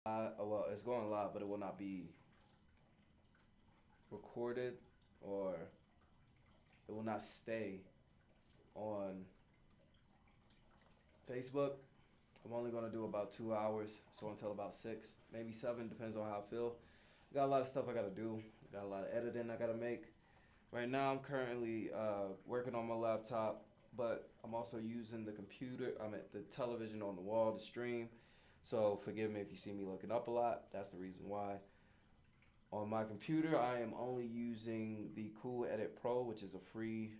Well, it's going live, but it will not be recorded or it will not stay on Facebook. I'm only going to do about 2 hours, so until about 6, maybe 7, depends on how I feel. Got a lot of stuff I got to do, got a lot of editing I got to make. Right now, I'm currently working on my laptop, but I'm also using the computer, the television on the wall to stream. So forgive me if you see me looking up a lot. That's the reason why. On my computer, I am only using the Cool Edit Pro, which is a free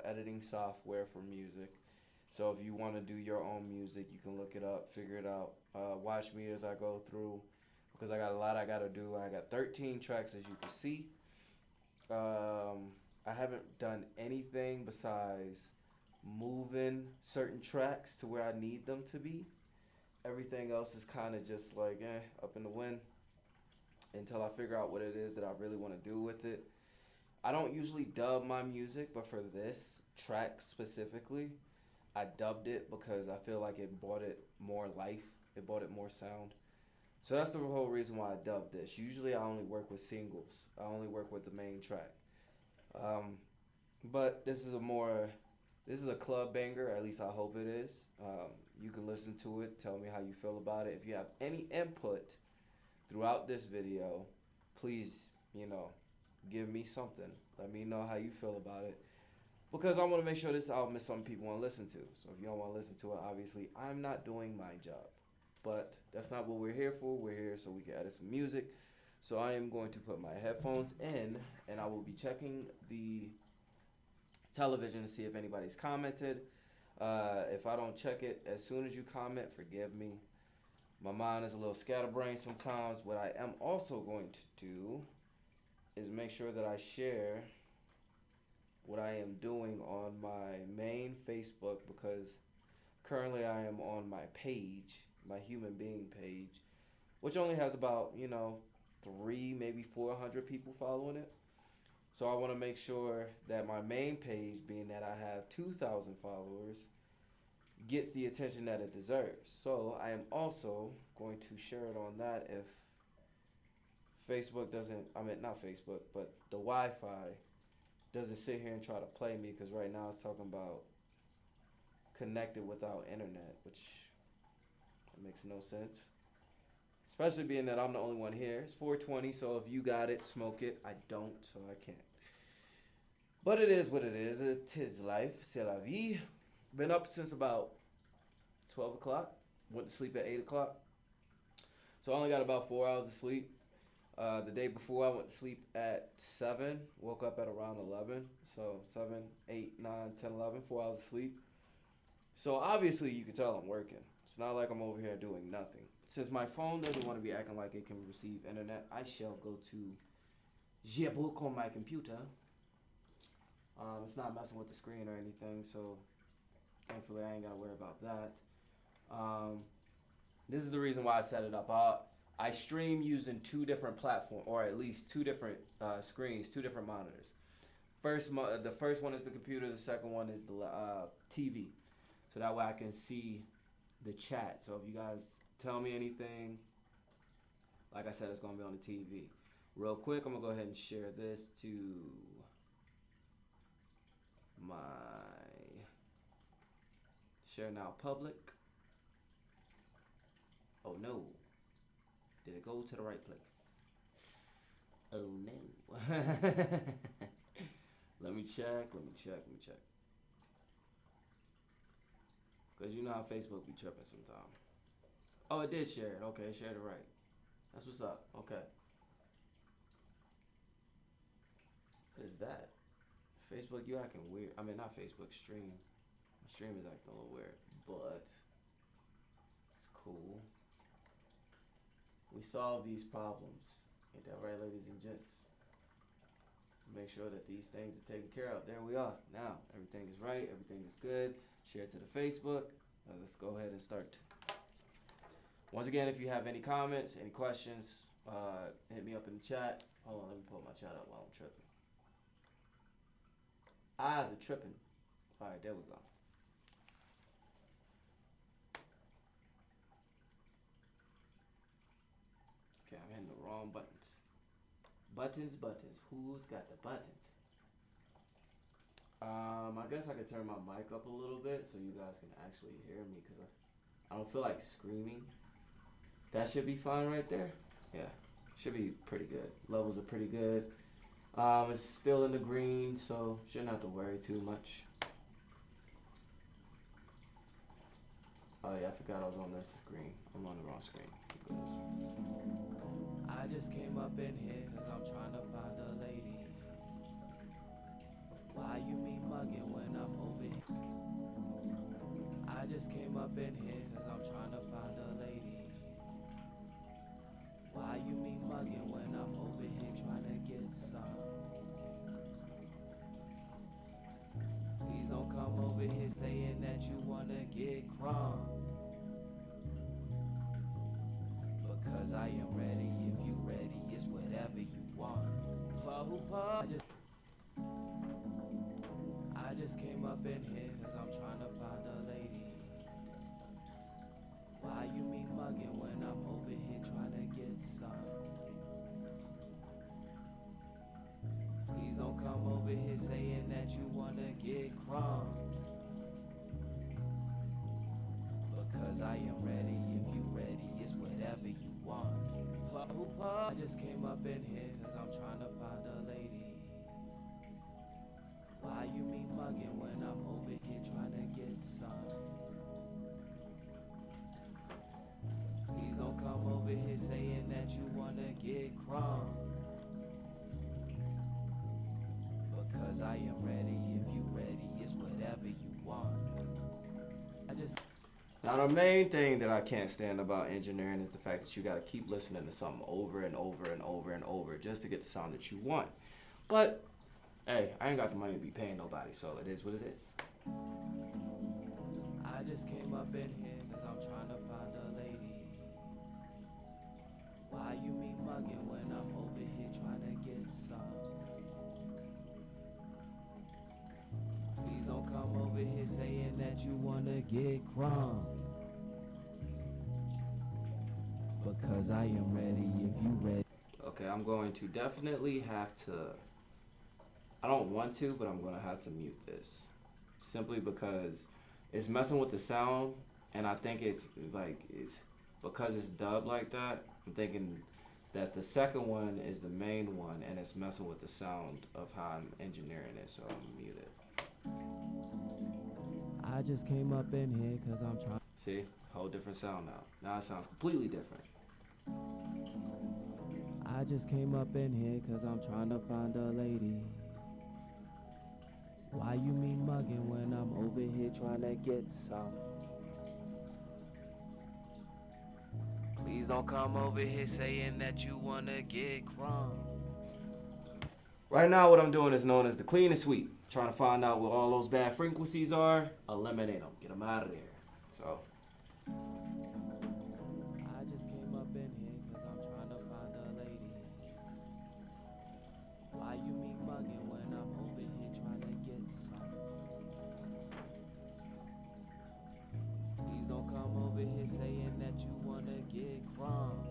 editing software for music. So if you want to do your own music, you can look it up, figure it out. Watch me as I go through because I got a lot I got to do. I got 13 tracks, as you can see. I haven't done anything besides moving certain tracks to where I need them to be. Everything else is kind of just like up in the wind until I figure out what it is that I really want to do with it. I don't usually dub my music, but for this track specifically, I dubbed it because I feel like it brought it more life, it brought it more sound. So that's the whole reason why I dubbed this. Usually I only work with singles. I only work with the main track. Um, but this is a club banger. At least I hope it is. You can listen to it. Tell me how you feel about it. If you have any input throughout this video, please, give me something. Let me know how you feel about it. Because I want to make sure this album is something people want to listen to. So if you don't want to listen to it, obviously, I'm not doing my job. But that's not what we're here for. We're here so we can edit some music. So I am going to put my headphones in and I will be checking the television to see if anybody's commented. If I don't check it as soon as you comment, forgive me. My mind is a little scatterbrained sometimes. What I am also going to do is make sure that I share what I am doing on my main Facebook because currently I am on my page, my human being page, which only has about, three, maybe 400 people following it. So I want to make sure that my main page, being that I have 2,000 followers, gets the attention that it deserves. So I am also going to share it on that if Facebook doesn't, not Facebook, but the Wi Fi doesn't sit here and try to play me because right now it's talking about connected without internet, which makes no sense. Especially being that I'm the only one here. It's 420, so if you got it, smoke it. I don't, so I can't. But it is what it is. It is life. C'est la vie. Been up since about 12 o'clock. Went to sleep at 8 o'clock. So I only got about 4 hours of sleep. The day before I went to sleep at 7. Woke up at around 11. So 7, 8, 9, 10, 11. 4 hours of sleep. So obviously you can tell I'm working. It's not like I'm over here doing nothing. Since my phone doesn't want to be acting like it can receive internet, I shall go to Jebook on my computer. It's not messing with the screen or anything, so thankfully I ain't got to worry about that. This is the reason why I set it up. I stream using two different platforms, or at least two different screens, two different monitors. The first one is the computer, the second one is the TV. So that way I can see the chat. So if you guys tell me anything, like I said, it's going to be on the TV. Real quick, I'm going to go ahead and share this to my share now public. Oh no. Did it go to the right place? Oh no. Let me check. Because you know how Facebook be tripping sometimes. Oh, it did share it. Okay, it shared it right. That's what's up. Okay. What is that? Facebook, you acting weird. Not Facebook, stream. My stream is acting a little weird, but it's cool. We solve these problems. Ain't that right, ladies and gents? Make sure that these things are taken care of. There we are. Now, everything is right. Everything is good. Share it to the Facebook. Let's go ahead and start. Once again, if you have any comments, any questions, hit me up in the chat. Hold on, let me pull my chat up while I'm tripping. Eyes are tripping. All right, there we go. buttons. Buttons, buttons. Who's got the buttons? I guess I could turn my mic up a little bit so you guys can actually hear me because I don't feel like screaming. That should be fine right there. Yeah, should be pretty good. Levels are pretty good. It's still in the green, so shouldn't have to worry too much. Oh yeah, I forgot I was on this screen. I'm on the wrong screen. I just came up in here cause I'm trying to find a lady. Why you me mugging when I'm over here? I just came up in here cause I'm trying to find a lady. Why you me mugging when I'm over here trying to get some? Please don't come over here saying that you wanna get crunk. Because I am ready, if you ready, it's whatever you want. I just came up in here cause I'm trying to find a lady. Why you me mugging when I'm over here trying to get some? Please don't come over here saying that you wanna get crunk. Because I am ready, if you ready, it's whatever you want. I just came up in here cause I'm trying to find a lady. Why you me mugging when I'm over here trying to get some? Please don't come over here saying that you wanna get crunk. Because I am ready, if you ready, it's whatever you want. Now the main thing that I can't stand about engineering is the fact that you gotta keep listening to something over and over and over and over just to get the sound that you want. But hey, I ain't got the money to be paying nobody, so it is what it is. I just came up in here cause I'm trying to find a lady. Why you me mugging when I'm over here trying to get some? Please don't come over here saying that you wanna get crunk. Because I am ready if you ready. Okay, I'm going to definitely have to, I don't want to, but I'm going to have to mute this. Simply because it's messing with the sound, and I think it's because it's dubbed like that, I'm thinking that the second one is the main one, and it's messing with the sound of how I'm engineering it, so I'm going to mute it. I just came up in here because I'm trying. See, whole different sound now. Now it sounds completely different. I just came up in here cause I'm trying to find a lady. Why you me mugging when I'm over here trying to get some? Please don't come over here saying that you wanna get crunk. Right now what I'm doing is known as the clean and sweep. Trying to find out what all those bad frequencies are, eliminate them, get them out of there. So I just came up in here cause I'm trying to find a lady. Why you me mugging when I'm over here trying to get some? Please don't come over here saying that you wanna get crunk.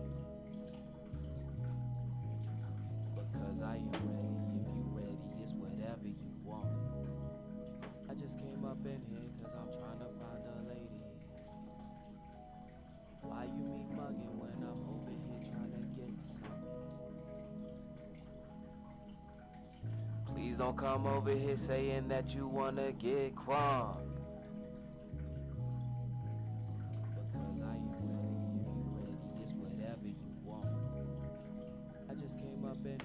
Because I am ready, if you ready, it's whatever you want. I just came up in here cause I'm trying to find a lady. Why you me mugging when I'm over here trying to get some? Please don't come over here saying that you wanna get crunk. Because I am ready, if you ready, it's whatever you want. I just came up in.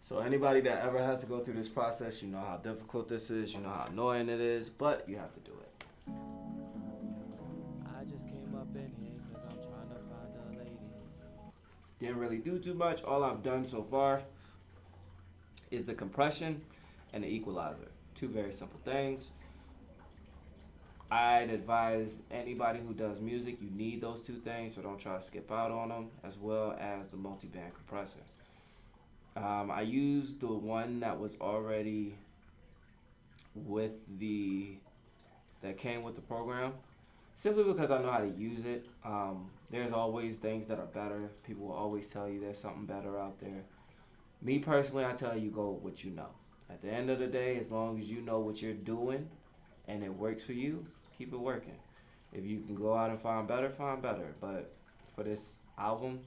So anybody that ever has to go through this process, you know how difficult this is, you know how annoying it is, but you have to do it. I just came up in here cause I'm trying to find a lady. Didn't really do too much. All I've done so far is the compression and the equalizer. Two very simple things. I'd advise anybody who does music, you need those two things, so don't try to skip out on them, as well as the multi-band compressor. I used the one that was already with that came with the program. Simply because I know how to use it. There's always things that are better. People will always tell you there's something better out there. Me personally, I tell you go with what you know. At the end of the day, as long as you know what you're doing and it works for you, keep it working. If you can go out and find better, find better. But for this album,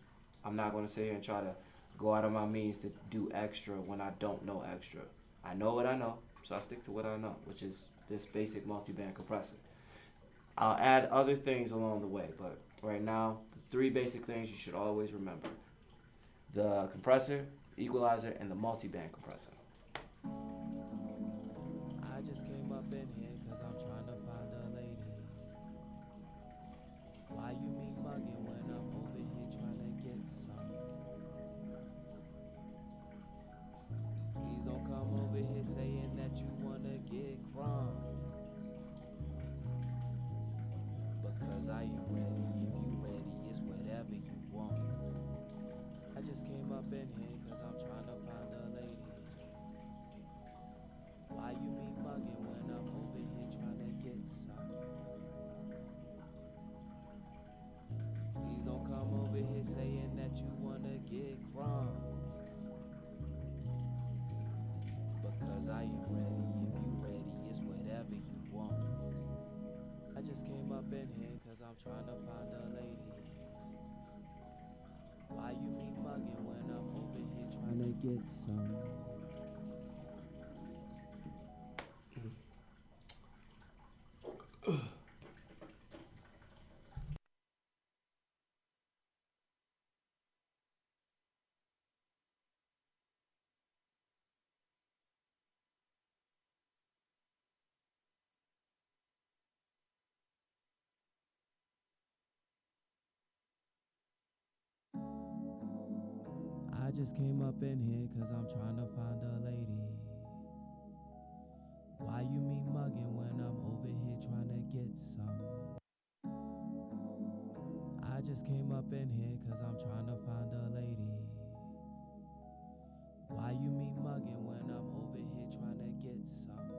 I'm not going to sit here and try to go out of my means to do extra when I don't know extra. I know what I know, so I stick to what I know, which is this basic multi-band compressor. I'll add other things along the way, but right now, the three basic things you should always remember: the compressor, equalizer, and the multi-band compressor. I just came up in here cause I'm trying to find a lady. Why you mean mugging when I'm over here trying to get some? Please don't come over here saying that you wanna get crunk. Because I am ready, if you ready, it's whatever you want. I just came up in here cause I'm trying to find a lady. Why you mean mugging when I'm over here trying to get some? Please don't come over here saying that you wanna get crunk. Because I am ready, if you ready, it's whatever you want. I just came up in here cause I'm trying to find a lady. Why you mean mugging when I'm over here trying to get some? I just came up in here cause I'm trying to find a lady. Why you mean mugging when I'm over here trying to get some? I just came up in here cause I'm trying to find a lady. Why you mean mugging when I'm over here trying to get some?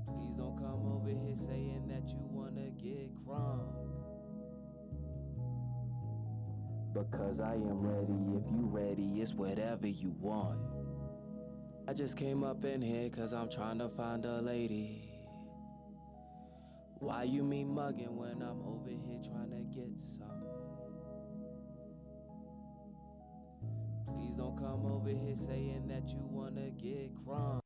Please don't come over here saying that you wanna get crunk. Because I am ready, if you ready, it's whatever you want. I just came up in here cause I'm trying to find a lady. Why you mean mugging when I'm over here trying to get some? Please don't come over here saying that you wanna get crunk.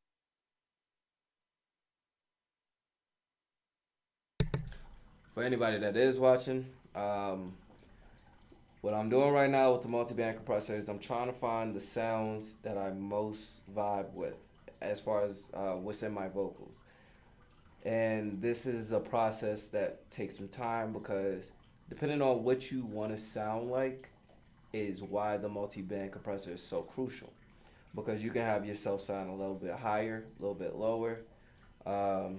For anybody that is watching, what I'm doing right now with the multi-band compressor is I'm trying to find the sounds that I most vibe with as far as what's in my vocals. And this is a process that takes some time because depending on what you want to sound like is why the multi-band compressor is so crucial. Because you can have yourself sound a little bit higher, a little bit lower, a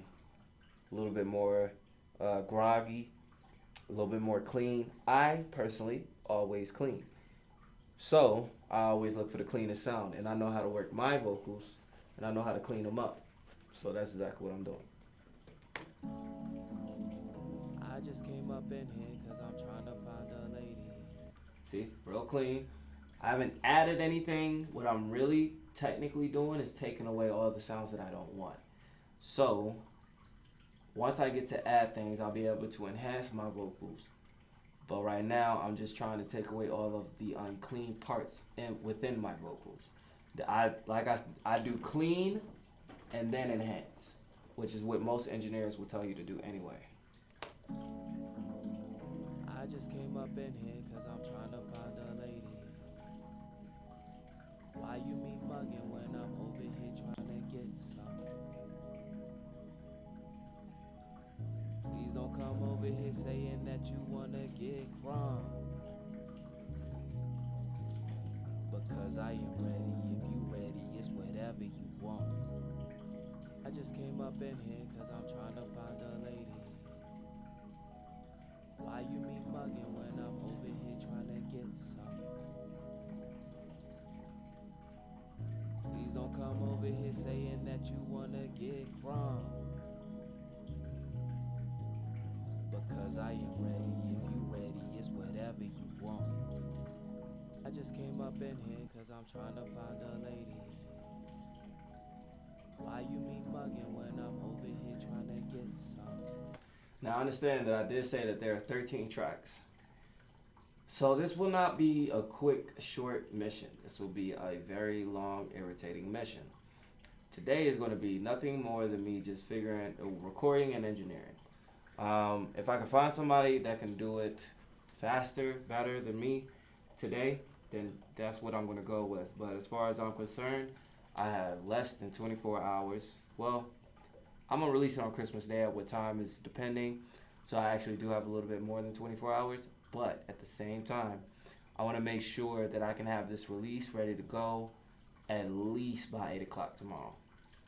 little bit more groggy, a little bit more clean. I personally always clean. So I always look for the cleanest sound, and I know how to work my vocals, and I know how to clean them up. So that's exactly what I'm doing. I just came up in here cause I'm trying to find a lady. See, real clean. I haven't added anything. What I'm really technically doing is taking away all the sounds that I don't want. So once I get to add things, I'll be able to enhance my vocals. But right now, I'm just trying to take away all of the unclean parts within my vocals. I do clean and then enhance, which is what most engineers will tell you to do anyway. I just came up in here cause I'm trying to find a lady. Why you mean mugging when I'm over here trying to get some? Please don't come over here saying that you wanna get crunk. Because I am ready, if you ready, it's whatever you want. I just came up in here cause I'm trying to find a lady. Why you mean mugging when I'm over here trying to get some? Please don't come over here saying that you wanna get crunk. Because I am ready, if you ready, it's whatever you want. I just came up in here cause I'm trying to find a lady. Why you me mugging when I'm over here trying to get some? Now, understand that I did say that there are 13 tracks. So this will not be a quick, short mission. This will be a very long, irritating mission. Today is going to be nothing more than me just figuring, recording and engineering. If I can find somebody that can do it faster, better than me today, then that's what I'm going to go with. But as far as I'm concerned, I have less than 24 hours. Well, I'm going to release it on Christmas Day. At what time is depending. So I actually do have a little bit more than 24 hours. But at the same time, I want to make sure that I can have this release ready to go at least by 8 o'clock tomorrow.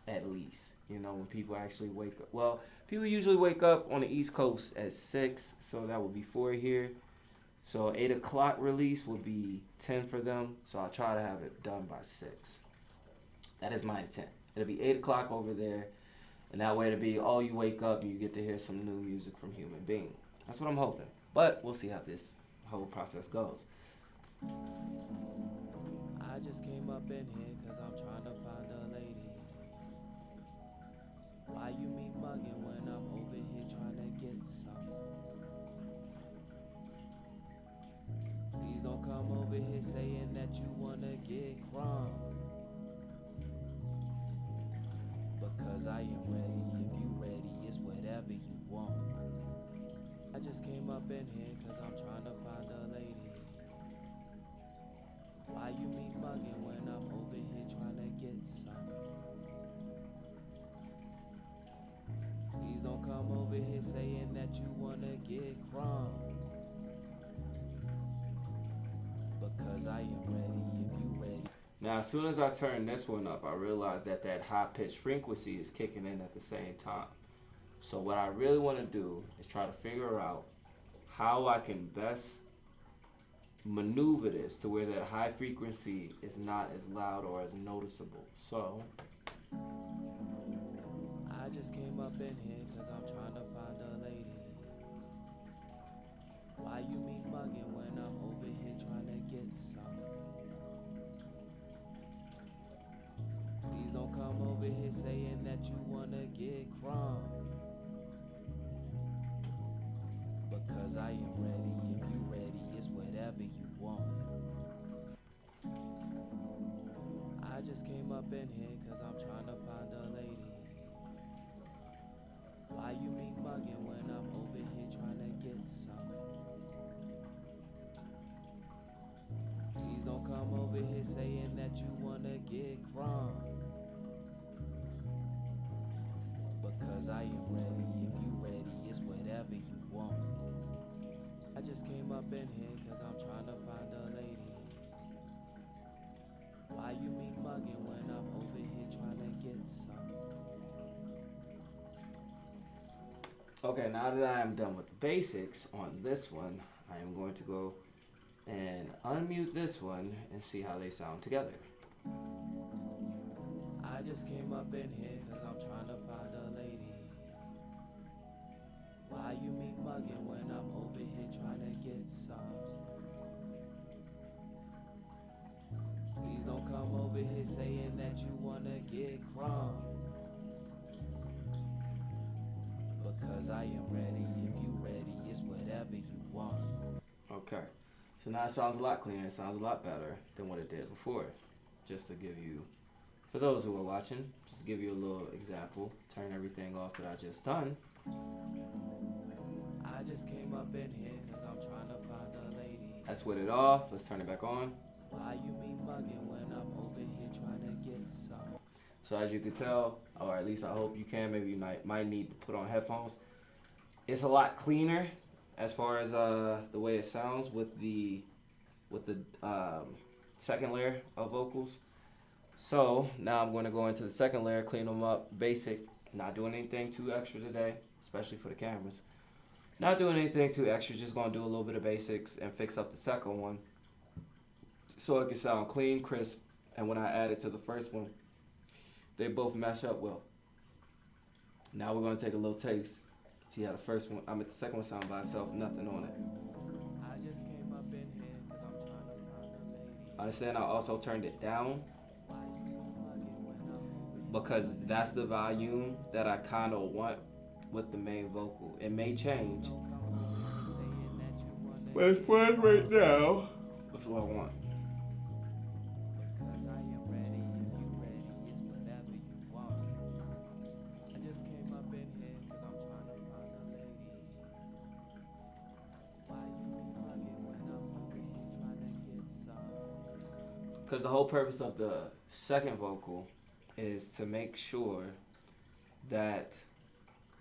At least. You know, when people actually wake up. Well, people usually wake up on the East Coast at 6. So that would be 4 here. So 8 o'clock release would be 10 for them. So I'll try to have it done by 6. That is my intent. It'll be 8 o'clock over there. And that way it'll be, oh, you wake up and you get to hear some new music from Human Being. That's what I'm hoping. But we'll see how this whole process goes. I just came up in here cause I'm trying to find a lady. Why you me mugging when I'm over here trying to get some? Please don't come over here saying that you wanna get crunk. Because I am ready, if you ready, it's whatever you want. I just came up in here cause I'm trying to find a lady. Why you me mugging when I'm over here trying to get some? Please don't come over here saying that you wanna get crunk. Because I am ready, if you ready. Now, as soon as I turn this one up, I realize that that high-pitched frequency is kicking in at the same time. So what I really want to do is try to figure out how I can best maneuver this to where that high frequency is not as loud or as noticeable. So I just came up in here cause I'm trying to find a lady. Why you me mugging when I'm over here trying to get some? Please don't come over here saying that you wanna get crunk. Because I am ready, if you ready, it's whatever you want. I just came up in here cause I'm trying to find a lady. Why you me mugging when I'm over here trying to get some? Please don't come over here saying that you wanna get crunk. Because I am ready, if you ready, it's whatever you want. I just came up in here cause I'm trying to find a lady. Why you me mugging when I'm over here trying to get some? okay, now that I am done with the basics on this one, I am going to go and unmute this one and see how they sound together. I just came up in here cause I'm trying to find a lady. Why you me mugging when I'm over here trying to get some? Please don't come over here saying that you wanna get crunk. Because I am ready, if you ready, it's whatever you want. Okay, so now it sounds a lot cleaner. It sounds a lot better than what it did before. Just to give you, for those who are watching, just to give you a little example. Turn everything off that I just done. I just came up in here cause I'm trying to find a lady. Let's switch it off. Let's turn it back on. Why you me mugging when I'm over here trying to get some? So as you can tell, or at least I hope you can, maybe you might need to put on headphones. It's a lot cleaner as far as the way it sounds with the second layer of vocals. So now I'm going to go into the second layer, clean them up, basic. Not doing anything too extra today, especially for the cameras. Not doing anything too extra, just going to do a little bit of basics and fix up the second one so it can sound clean, crisp, and when I add it to the first one, they both mesh up well. Now we're going to take a little taste See how the first one, the second one sound by itself, nothing on it. I just came up in here cause I'm trying to find a lady. Understand I also turned it down Why you be bugging when I'm over here? because that's the volume that I kind of want with the main vocal. It may change, Don't come over here saying that you wanna but it's get fine right wrong. now. That's what I want. Because I am ready, if you ready, it's whatever you want. I just came up in here cause I'm trying to find a lady. Why you be bugging when I'm over here trying to get some? Because the whole purpose of the second vocal is to make sure that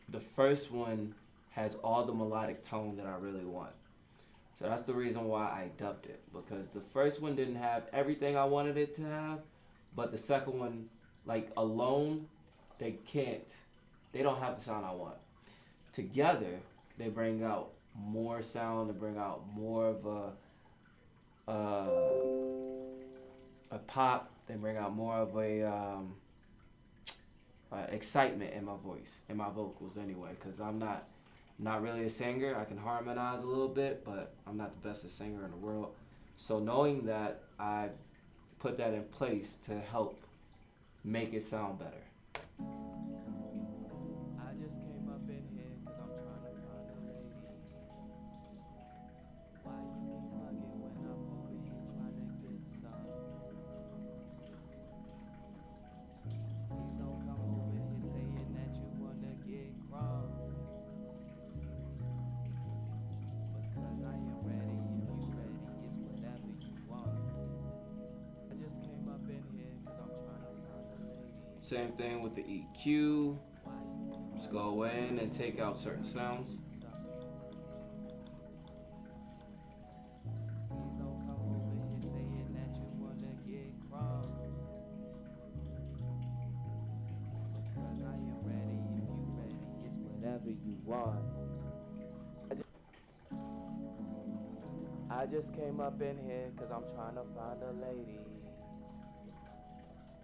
the first one has all the melodic tone that I really want. So that's the reason why I dubbed it, because the first one didn't have everything I wanted it to have, but the second one, like alone, they don't have the sound I want. Together, they bring out more sound, they bring out more of a pop, they bring out more of a excitement in my voice, in my vocals anyway, because I'm not really a singer. I can harmonize a little bit, but I'm not the best singer in the world. So knowing that, I put that in place to help make it sound better. I just came up in here cause I'm trying to find a lady. Why you be bugging when I'm over here trying to get some? Please don't come over here saying that you wanna get crunk. Because I am ready, if you ready, it's whatever you want. I just came up in here cause I'm trying to find a lady. Same thing with the EQ. Why you be Just go in and take out certain sounds. Please don't come over here saying that you wanna get crunk. Because I am ready, if you ready, it's whatever you want. I just came up in here cause I'm trying to find a lady.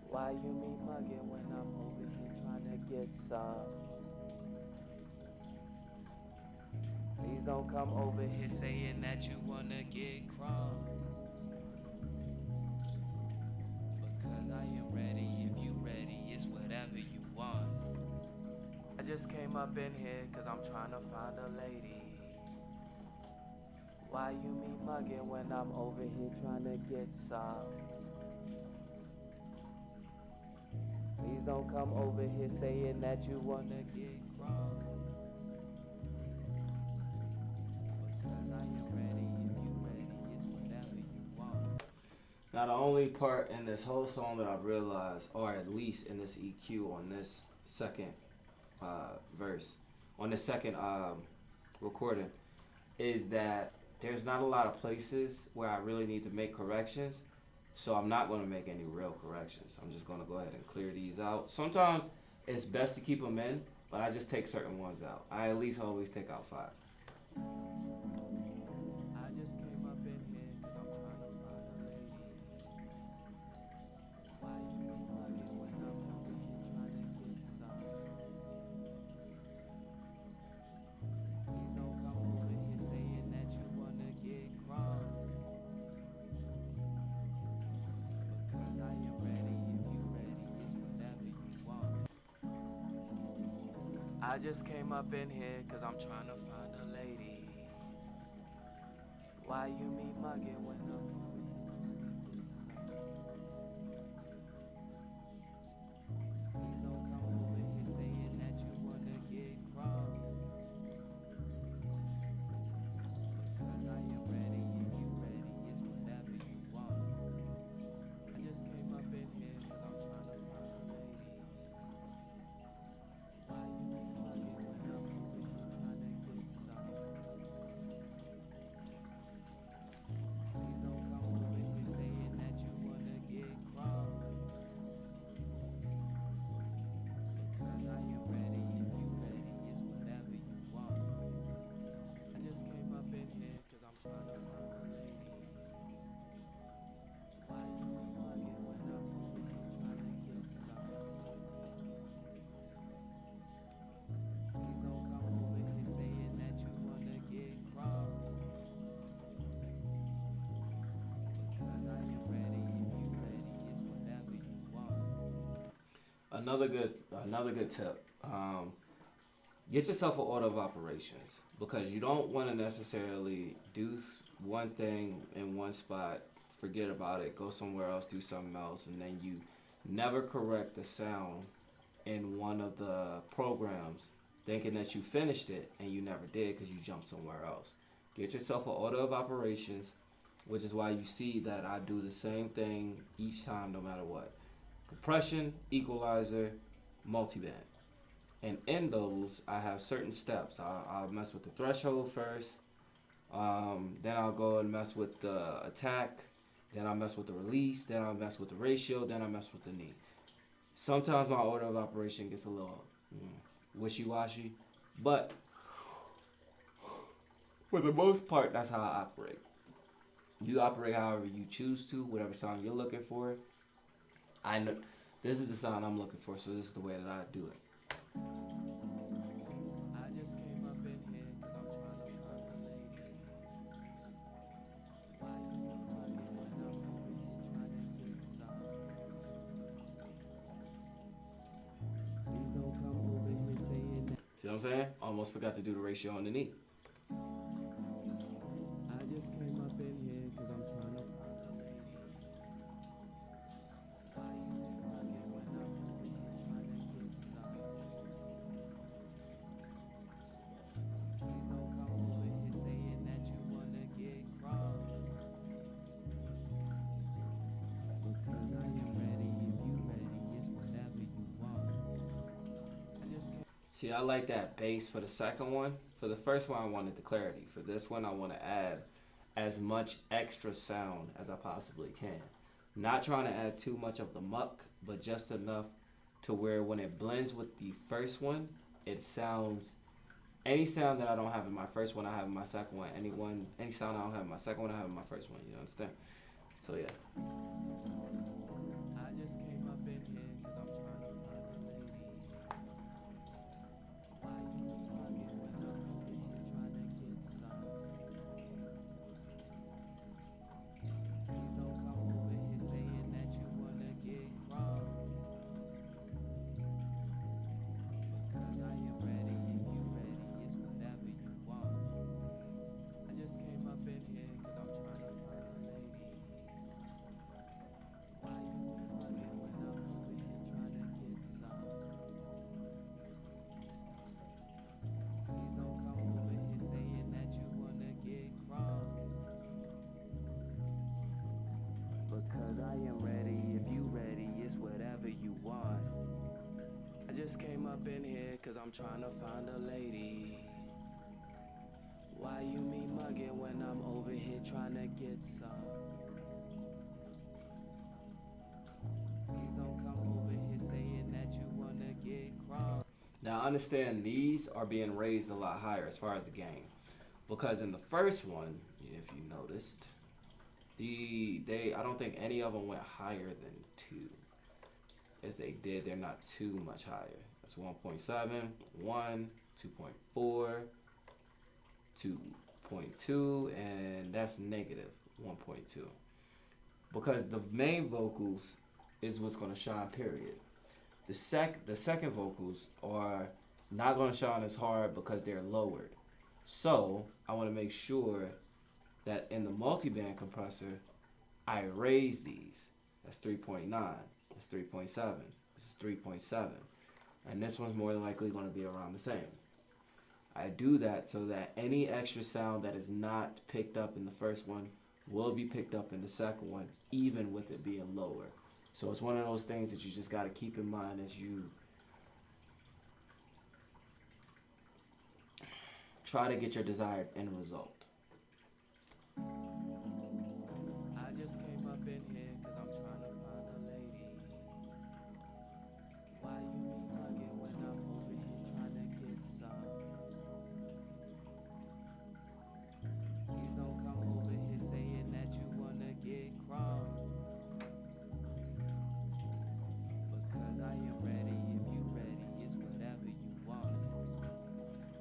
Why you me mugging when I'm over here trying to get some? Please don't come over here saying that you wanna get crunk. Because I am ready, if you ready, it's whatever you want. I just came up in here cause I'm trying to find a lady. Why you me mugging when I'm over here trying to get some? Please don't come over here saying that you wanna get crunk. Because I am ready, if you ready, it's whatever you want. Now the only part in this whole song that I've realized, or at least in this EQ on this second verse, on the second recording, is that there's not a lot of places where I really need to make corrections. So I'm not going to make any real corrections. I'm just going to go ahead and clear these out. Sometimes it's best to keep them in, but I just take certain ones out. I at least always take out 5. I just came up in here cause I'm trying to find a lady. Why you be mugging when I'm over here trying to get some? Please don't come over here saying that you wanna get crunk. Because I am ready, if you ready, it's whatever you want. I just came up in here cause I'm trying to find a lady. Why you me mugging when I'm over here trying to get some? Please don't come over here saying that you wanna get crunk. Because I am ready, if you ready, it's whatever you want. I just came up in here cause I'm trying to find a lady. Why you me mugging when I'm over here trying to get some? Please don't come Another good tip. Get yourself an order of operations because you don't want to necessarily do one thing in one spot, forget about it, go somewhere else, do something else, and then you never correct the sound in one of the programs, thinking that you finished it and you never did because you jumped somewhere else. Get yourself an order of operations, which is why you see that I do the same thing each time, no matter what. Compression, equalizer, multiband. And in those, I have certain steps. I'll mess with the threshold first. Then I'll go and mess with the attack. Then I'll mess with the release. Then I'll mess with the ratio. Then I'll mess with the knee. Sometimes my order of operation gets a little wishy-washy. But for the most part, that's how I operate. You operate however you choose to, whatever sound you're looking for. I know this is the sound I'm looking for, so this is the way that I do it. I just came up in here cause I'm trying to find a lady. Why you be bugging when I'm over here trying to get some? Please don't come over here saying that. See what I'm saying? Almost forgot to do the ratio on the knee. I just came up in here cause I'm trying to find a lady. Why you be bugging when I'm over here trying to get some? Please don't come over here saying that you wanna get crunk. Because I am ready, if you ready, it's whatever you want. I just came. See, I like that bass for the second one. For the first one, I wanted the clarity. For this one, I want to add as much extra sound as I possibly can. Not trying to add too much of the muck, but just enough to where when it blends with the first one, it sounds, any sound that I don't have in my first one, I have in my second one. Any sound I don't have in my second one, I have in my first one. You understand? So yeah. I just came up in here cause I'm trying to find a lady. Why you be bugging when I'm over here trying to get some? Please don't come over here saying that you wanna get crunk. Because I am ready, if you ready, it's whatever you want. I just came up in here cause I'm trying to find a lady. Why you be bugging when I'm over here trying to get some? Please don't come over here saying that you wanna get crunk. Because I am ready, if you ready, it's whatever you want. I just came up in here cause I'm trying to find a lady. Why you me mugging when I'm over here trying to get some? Please don't come over here saying that you wanna get crunk. Now understand these are being raised a lot higher as far as the gain, because in the first one, if you noticed, I don't think any of them went higher than 2. If they did, they're not too much higher. That's 1.7, 1, 2.4, 2.2, and that's negative 1.2. Because the main vocals is what's going to shine, period. The second vocals are not going to shine as hard because they're lowered. So I want to make sure that in the multiband compressor, I raise these. That's 3.9. That's 3.7. This is 3.7. And this one's more than likely going to be around the same. I do that so that any extra sound that is not picked up in the first one will be picked up in the second one, even with it being lower. So it's one of those things that you just got to keep in mind as you try to get your desired end result. I just came up in here cause I'm trying to find a lady. Why you be bugging when I'm over here trying to get some? Please don't come over here saying that you wanna get crunk. Because I am ready, if you ready, it's whatever you want.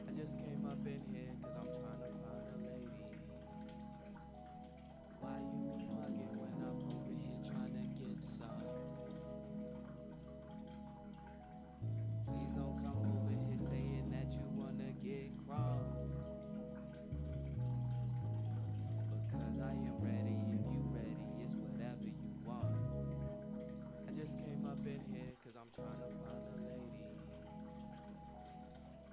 I just came up in here cause I'm trying to find a lady. trying to find a lady.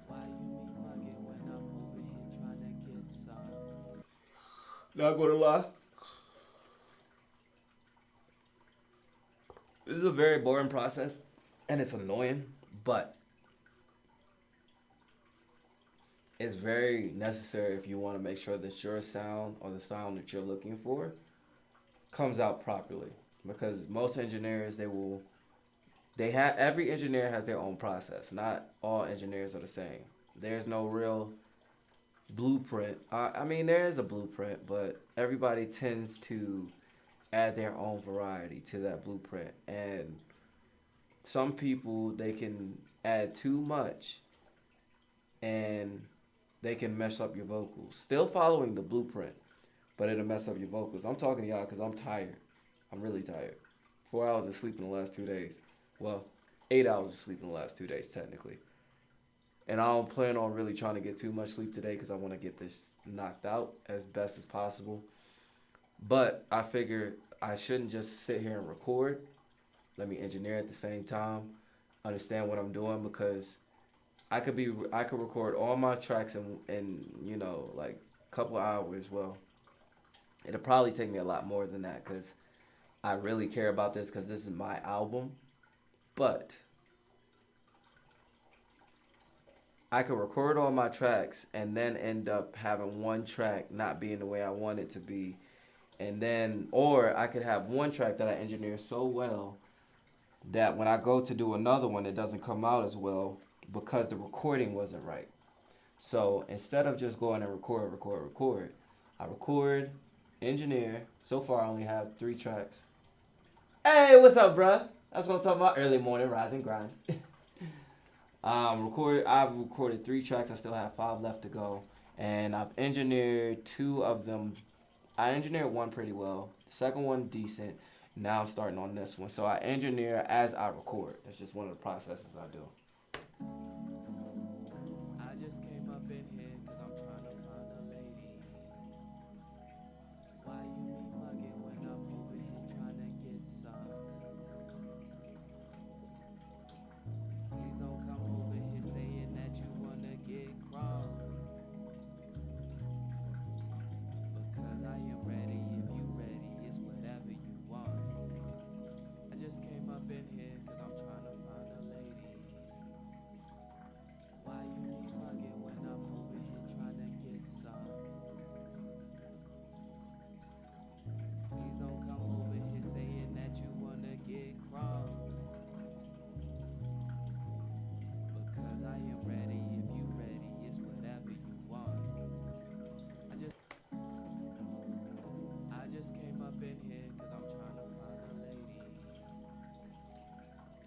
Why you me mugging when I'm over here trying to get some? Not gonna lie. This is a very boring process and it's annoying, but it's very necessary if you want to make sure that your sound or the sound that you're looking for comes out properly. Because most engineers, they have, every engineer has their own process. Not all engineers are the same. There's no real blueprint. I mean, there is a blueprint, but everybody tends to add their own variety to that blueprint. And some people, they can add too much and they can mess up your vocals. Still following the blueprint, but it'll mess up your vocals. I'm talking to y'all because I'm tired. I'm really tired. 4 hours of sleep in the last 2 days. Well, 8 hours of sleep in the last 2 days, technically. And I don't plan on really trying to get too much sleep today because I want to get this knocked out as best as possible. But I figure I shouldn't just sit here and record. Let me engineer at the same time, understand what I'm doing, because I could record all my tracks in you know, like a couple of hours. Well, it'll probably take me a lot more than that because I really care about this because this is my album. But I could record all my tracks and then end up having one track not being the way I want it to be. And then, or I could have one track that I engineer so well that when I go to do another one, it doesn't come out as well because the recording wasn't right. So instead of just going and record, I record, engineer. So far, I only have 3 tracks. Hey, what's up, bruh? That's what I'm talking about. Early morning, rise and grind. I've recorded 3 tracks. I still have 5 left to go. And I've engineered 2 of them. I engineered one pretty well. The second one, decent. Now I'm starting on this one. So I engineer as I record. That's just one of the processes I do. I just came up in here cause I'm trying to find a lady. Why you me mugging when I'm over here trying to get some? Please don't come over here saying that you wanna get crunk. Because I am ready, if you ready, it's whatever you want. I just came up in here cause I'm trying to find a lady. Why you me mugging when I'm over here trying to get some? Please don't come over here saying that you wanna get crunk. Because I am ready, if you ready, it's whatever you want. I just came up in here cause I'm trying to find a lady.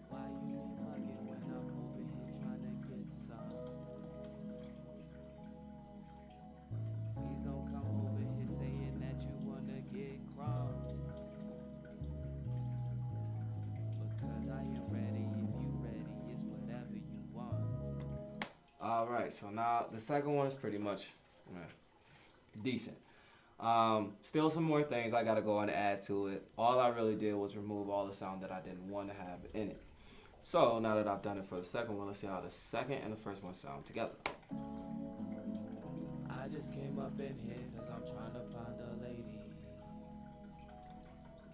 Why you me mugging when I'm over here trying to get some? Please don't come over here saying that you wanna get crunk. Because I am ready, if you ready, it's whatever you want. Alright, so now the second one is pretty much decent. Still some more things I gotta go and add to it. All I really did was remove all the sound that I didn't want to have in it. So now that I've done it for the second one, let's see how the second and the first one sound together. I just came up in here cause I'm trying to find a lady.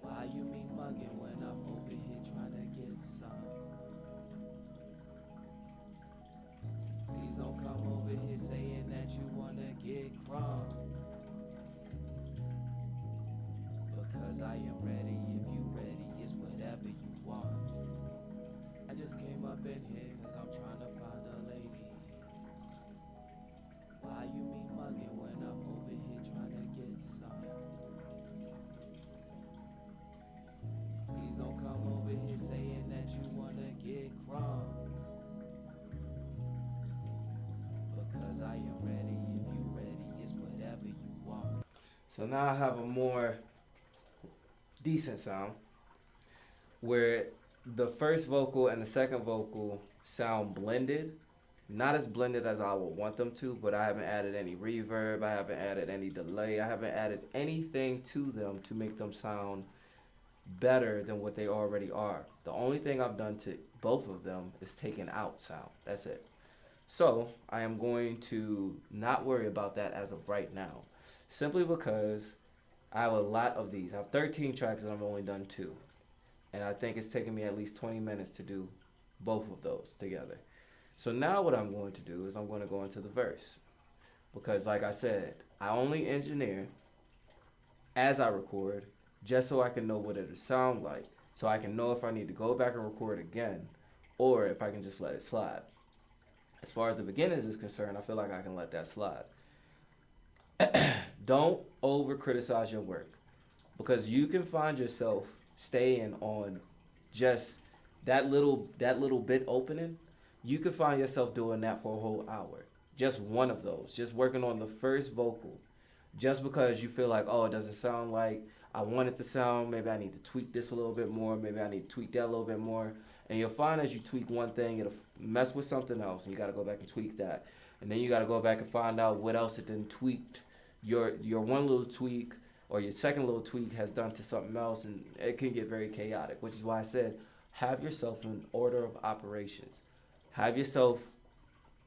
Why you me mugging when I'm over here trying to get some? Please don't come over here saying that you wanna get crunk. Because I am ready, if you ready, it's whatever you want. I just came up in here cause I'm trying to find a lady. Why you me mugging when I'm over here trying to get some? Please don't come over here saying that you wanna get crunk. Because I am ready, if you ready, it's whatever you want. So now I have a more decent sound where the first vocal and the second vocal sound blended. Not as blended as I would want them to, but I haven't added any reverb, I haven't added any delay, I haven't added anything to them to make them sound better than what they already are. The only thing I've done to both of them is taken out sound. That's it. So I am going to not worry about that as of right now, simply because I have a lot of these. I have 13 tracks and I've only done two, and I think it's taken me at least 20 minutes to do both of those together. So now what I'm going to do is I'm going to go into the verse, because like I said, I only engineer as I record, just so I can know what it'll sound like, so I can know if I need to go back and record again, or if I can just let it slide. As far as the beginnings is concerned, I feel like I can let that slide. Don't over criticize your work, because you can find yourself staying on just that little bit opening. You could find yourself doing that for a whole hour. Just one of those, just working on the first vocal, just because you feel like, oh, it doesn't sound like I want it to sound. Maybe I need to tweak this a little bit more. Maybe I need to tweak that a little bit more. And you'll find as you tweak one thing, it'll mess with something else, and you got to go back and tweak that. And then you got to go back and find out what else it then tweaked. Your one little tweak or your second little tweak has done to something else, and it can get very chaotic. Which is why I said, have yourself an order of operations. Have yourself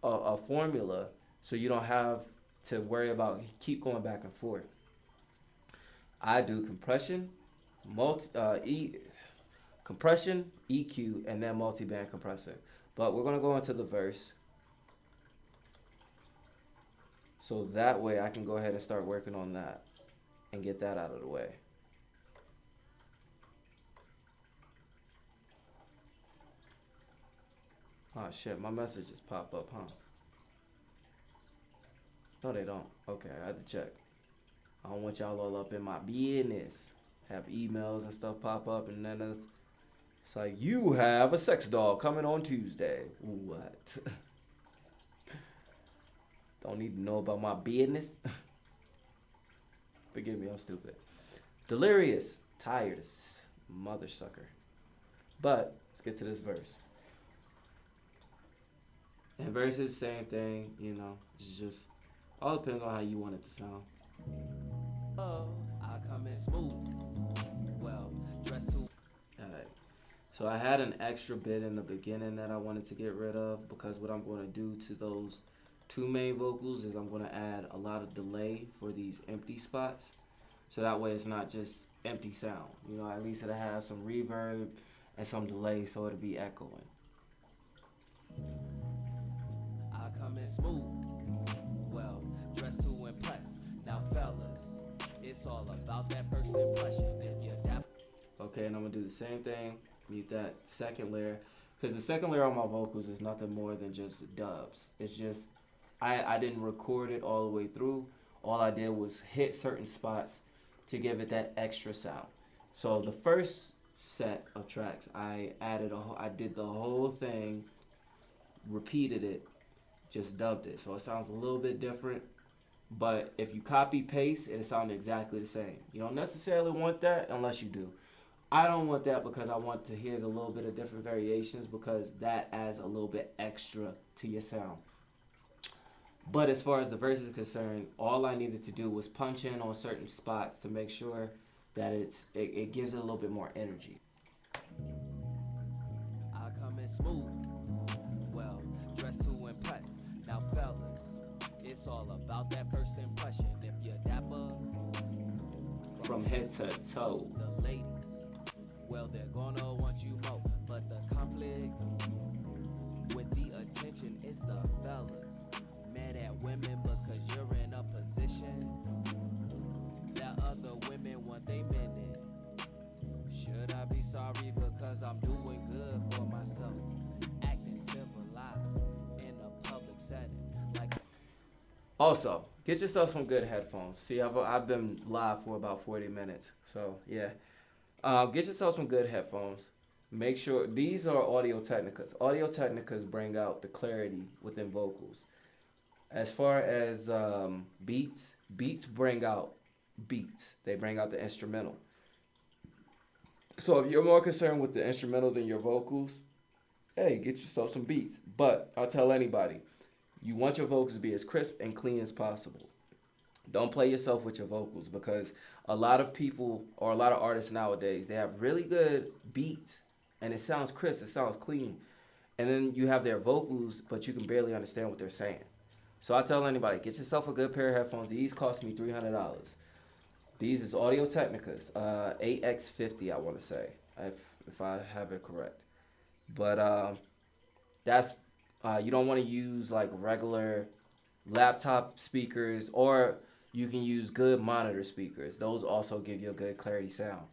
a formula, so you don't have to worry about keep going back and forth. I do compression, EQ, and then multi-band compressor. But we're gonna go into the verse, so that way I can go ahead and start working on that and get that out of the way. Oh shit, my messages pop up, huh? No, they don't. Okay, I had to check. I don't want y'all all up in my business. Have emails and stuff pop up, and then it's like, you have a sex doll coming on Tuesday. What? Don't need to know about my business. Forgive me, I'm stupid. Delirious. Tired as mother sucker. But let's get to this verse. And verses, same thing, it's just all depends on how you want it to sound. Oh, I come in smooth. Well, dressed to. Alright. So I had an extra bit in the beginning that I wanted to get rid of, because what I'm going to do to those two main vocals is I'm going to add a lot of delay for these empty spots. So that way it's not just empty sound. At least it'll have some reverb and some delay, so it'll be echoing. I come in smooth. Well, dressed to impress. Now, fellas, it's all about that first impression. If you're that. Okay, and I'm going to do the same thing. Mute that second layer. Because the second layer on my vocals is nothing more than just dubs. It's just, I didn't record it all the way through. All I did was hit certain spots to give it that extra sound. So the first set of tracks, I did the whole thing, repeated it, just dubbed it. So it sounds a little bit different. But if you copy paste, it'll sound exactly the same. You don't necessarily want that unless you do. I don't want that, because I want to hear the little bit of different variations, because that adds a little bit extra to your sound. But as far as the verse is concerned, all I needed to do was punch in on certain spots to make sure that it gives it a little bit more energy. I come in smooth. Well, dressed to impress. Now, fellas, it's all about that first impression. If you're dapper, From head to toe. the ladies, well, they're gonna want you more. But the conflict with the attention is the fellas. Mad at women because you're in a position that other women want they minute. Should I be sorry because I'm doing good for myself? Acting civilized in a public setting. Like. Also, get yourself some good headphones. See, I've been live for about 40 minutes. So, yeah. Get yourself some good headphones. Make sure, these are Audio Technicas. Audio Technicas bring out the clarity within vocals. As far as beats bring out beats. They bring out the instrumental. So if you're more concerned with the instrumental than your vocals, hey, get yourself some beats. But I'll tell anybody, you want your vocals to be as crisp and clean as possible. Don't play yourself with your vocals because a lot of people or a lot of artists nowadays they have really good beats and it sounds crisp, it sounds clean, and then you have their vocals, but you can barely understand what they're saying. So I tell anybody, get yourself a good pair of headphones. These cost me $300. These is Audio Technicas, 8X50, I want to say, if I have it correct. But that's you don't want to use like regular laptop speakers, or you can use good monitor speakers. Those also give you a good clarity sound.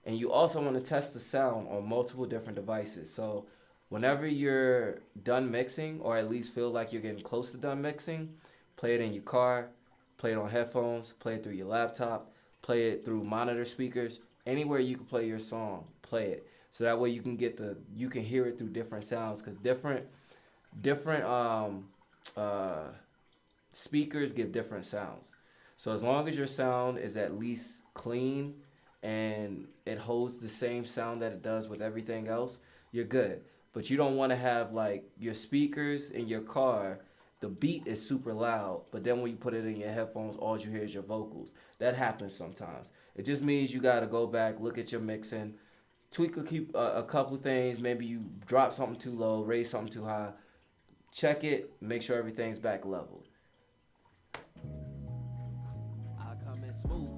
And you also want to test the sound on multiple different devices. So whenever you're done mixing, or at least feel like you're getting close to done mixing, play it in your car, play it on headphones, play it through your laptop, play it through monitor speakers. Anywhere you can play your song, play it. So that way you can hear it through different sounds, because different uh, speakers give different sounds. So as long as your sound is at least clean and it holds the same sound that it does with everything else, you're good. But you don't want to have like your speakers in your car, the beat is super loud, but then when you put it in your headphones, all you hear is your vocals. That happens sometimes. It just means you got to go back, look at your mixing, tweak a couple things. Maybe you drop something too low, raise something too high. Check it, make sure everything's back leveled. I come in smooth,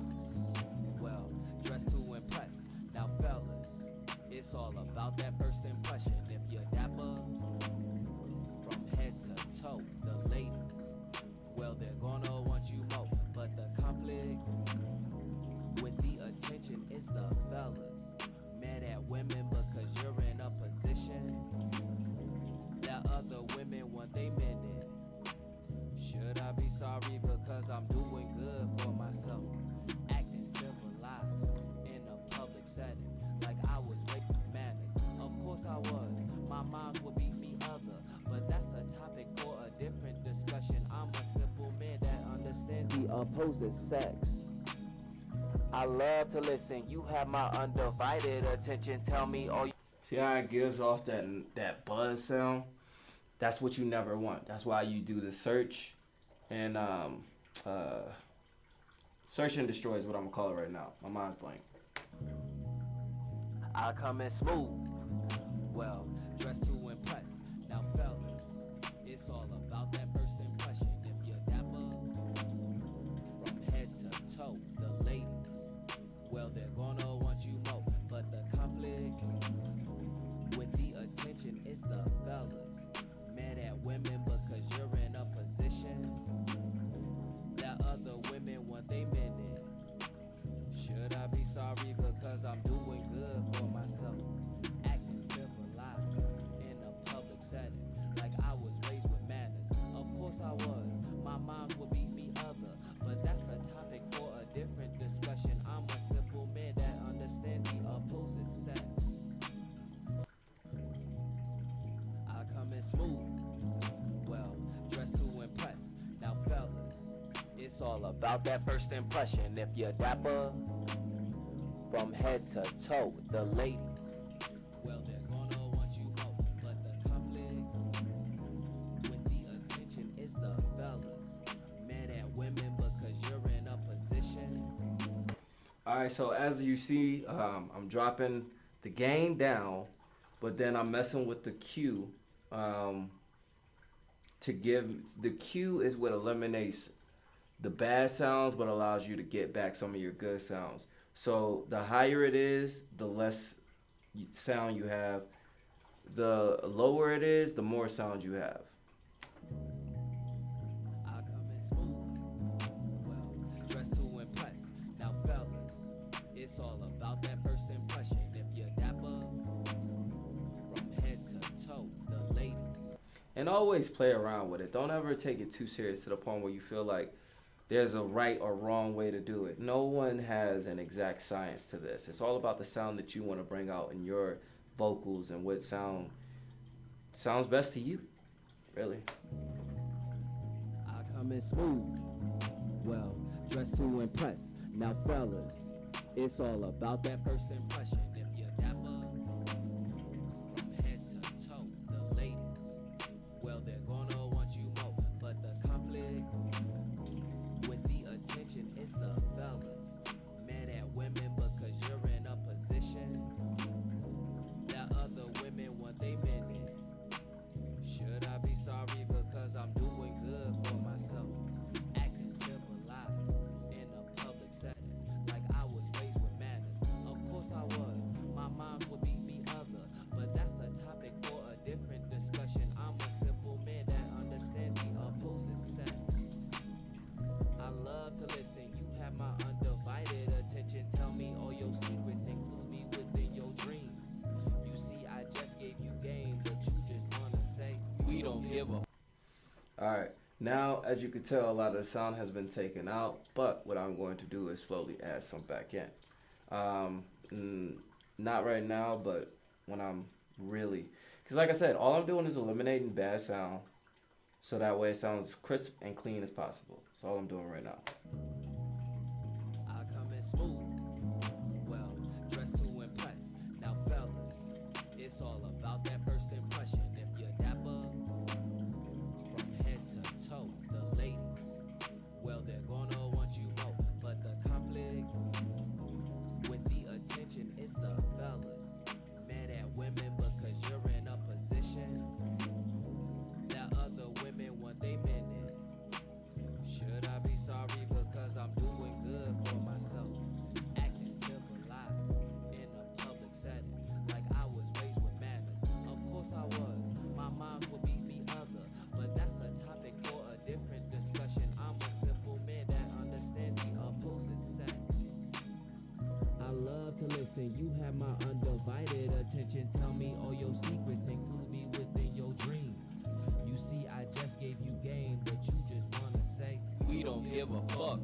well, dressed to impress. Now fellas, it's all about that first impression. If you're dapper, from head to toe, the ladies, well, they're gonna want you more. But the conflict with the attention is the fellas. Mad at women because you're in a position that other women want they men in. Should I be sorry because I'm doing good for myself? Acting civilized in a public setting, like I was raised with manners. Of course I was. My moms would beat me other, but that's a topic for a different discussion. I'm a simple man that understands the opposite sex. I love to listen. You have my undivided attention. Tell me all you. See how it gives off that buzz sound? That's what you never want. That's why you do the search and search and destroy is what I'm gonna call it right now. My mind's blank. I come in smooth, well, dressed to impress. Now fellas, it's all about that first impression. If you're dapper, from head to toe, the ladies, well, they're gonna want you more. But the conflict with the attention is the fellas. Mad at women because you're in a position that other women want they men in. Should I be sorry because I'm doing good for myself? Acting civilized in a public setting, like I was raised with manners. Of course I was. My moms would beat me other, but that's a topic for a different discussion. I'm a simple man that understands the opposite sex. I come in smooth, well, dressed to impress. Now fellas, it's all about that first impression. If you're dapper, from head to toe, the ladies, well, they're gonna want you more. But the conflict with the attention is the fellas. Mad at women because you're in a position. All right, so as you see, I'm dropping the gain down, but then I'm messing with the Q. To give the Q is what eliminates the bad sounds, but allows you to get back some of your good sounds. So the higher it is, the less sound you have. The lower it is, the more sound you have. I come in smooth, well, dressed to impress. Now fellas, it's all about that first impression. If you're dapper, from head to toe, the ladies. And always play around with it. Don't ever take it too serious to the point where you feel like there's a right or wrong way to do it. No one has an exact science to this. It's all about the sound that you want to bring out in your vocals and what sounds best to you, really. I come in smooth, well, dressed to impress. Now fellas, it's all about that first impression. If you're dapper, from head to toe, the ladies, well, they're gonna want you more. But the conflict with the attention Alright, now as you can tell, a lot of the sound has been taken out, but what I'm going to do is slowly add some back in. Um, mm, Not right now, but when I'm really, because like I said, all I'm doing is eliminating bad sound, so that way it sounds crisp and clean as possible. That's all I'm doing right now. I come in smooth, well, dressed to impress. Now, fellas, it's all about that first impression. If you're dapper, from head to toe, the ladies, well, they're gonna want you more. But the conflict with the attention is the fellas. Mad at women because you're in a position that other women want they men in. Should I be sorry because I'm doing good for myself? Acting civilized in a public setting, like I was raised with manners. Of course I was. My moms will beat the other, but that's a topic for a different discussion. I'm a simple man that understands the opposite sex. I love to listen. You have my undivided attention. Tell me all your secrets, include me within your dreams. You see, I just gave you game, but you just wanna say we don't give a fuck.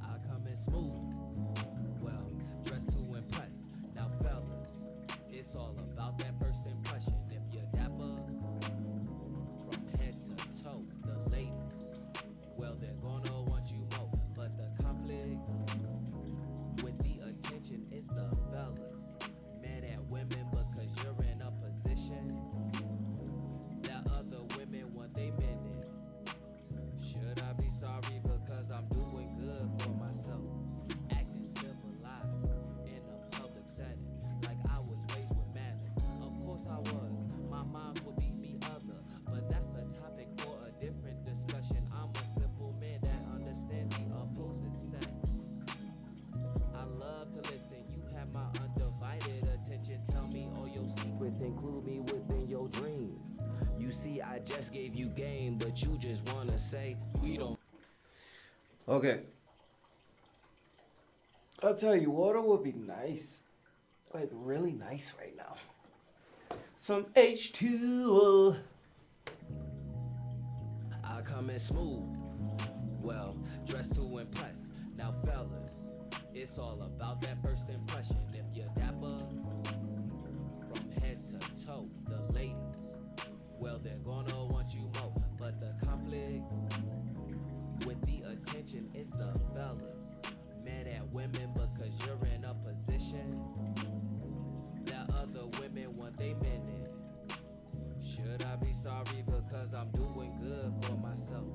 I come in smooth, well, dressed to impress. Now, fellas, it's all about that first impression. If you're dapper, from head to toe, the ladies, well, they're gonna want you more. But the conflict with the attention is the fellas. Mad at women because you're in a position that other women want they men in. Should I be sorry because I'm doing good for myself? Acting civilized in a public setting, like I was raised with manners. Of course I was. My moms would beat me other, but that's a topic for a different discussion. I'm a simple man that understands the opposite sex. I love to listen. You have my undivided attention. Tell me all your secrets, include me within your dreams. You see, I just gave you game, but you just wanna say we don't. Okay, I'll tell you, water would be nice. Like, really nice right now. Some H2O. I come in smooth, well, dressed to impress. Now, fellas, it's all about that first impression. If you're dapper, from head to toe, the ladies, well, they're gonna want you more. But the conflict with the attention is the fellas. Mad at women because you're in a position that other women want they men in. Should I be sorry because I'm doing good for myself?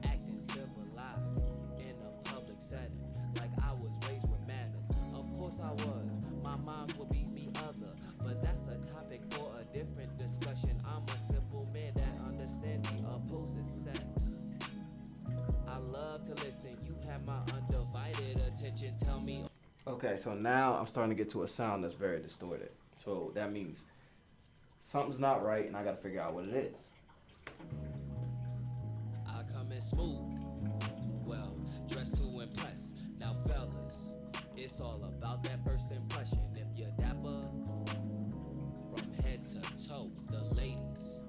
Acting civilized in a public setting, like I was raised with manners. Of course I was. My moms will beat me other, but that's a topic for a different discussion. I'm a simple man that understands the opposite sex. I love to listen. You have my undivided attention. Tell me. Okay, so now I'm starting to get to a sound that's very distorted. So that means something's not right and I gotta figure out what it is. I come in smooth, well, dressed to impress. Now, fellas, it's all about that first impression. If you're dapper, from head to toe, the ladies,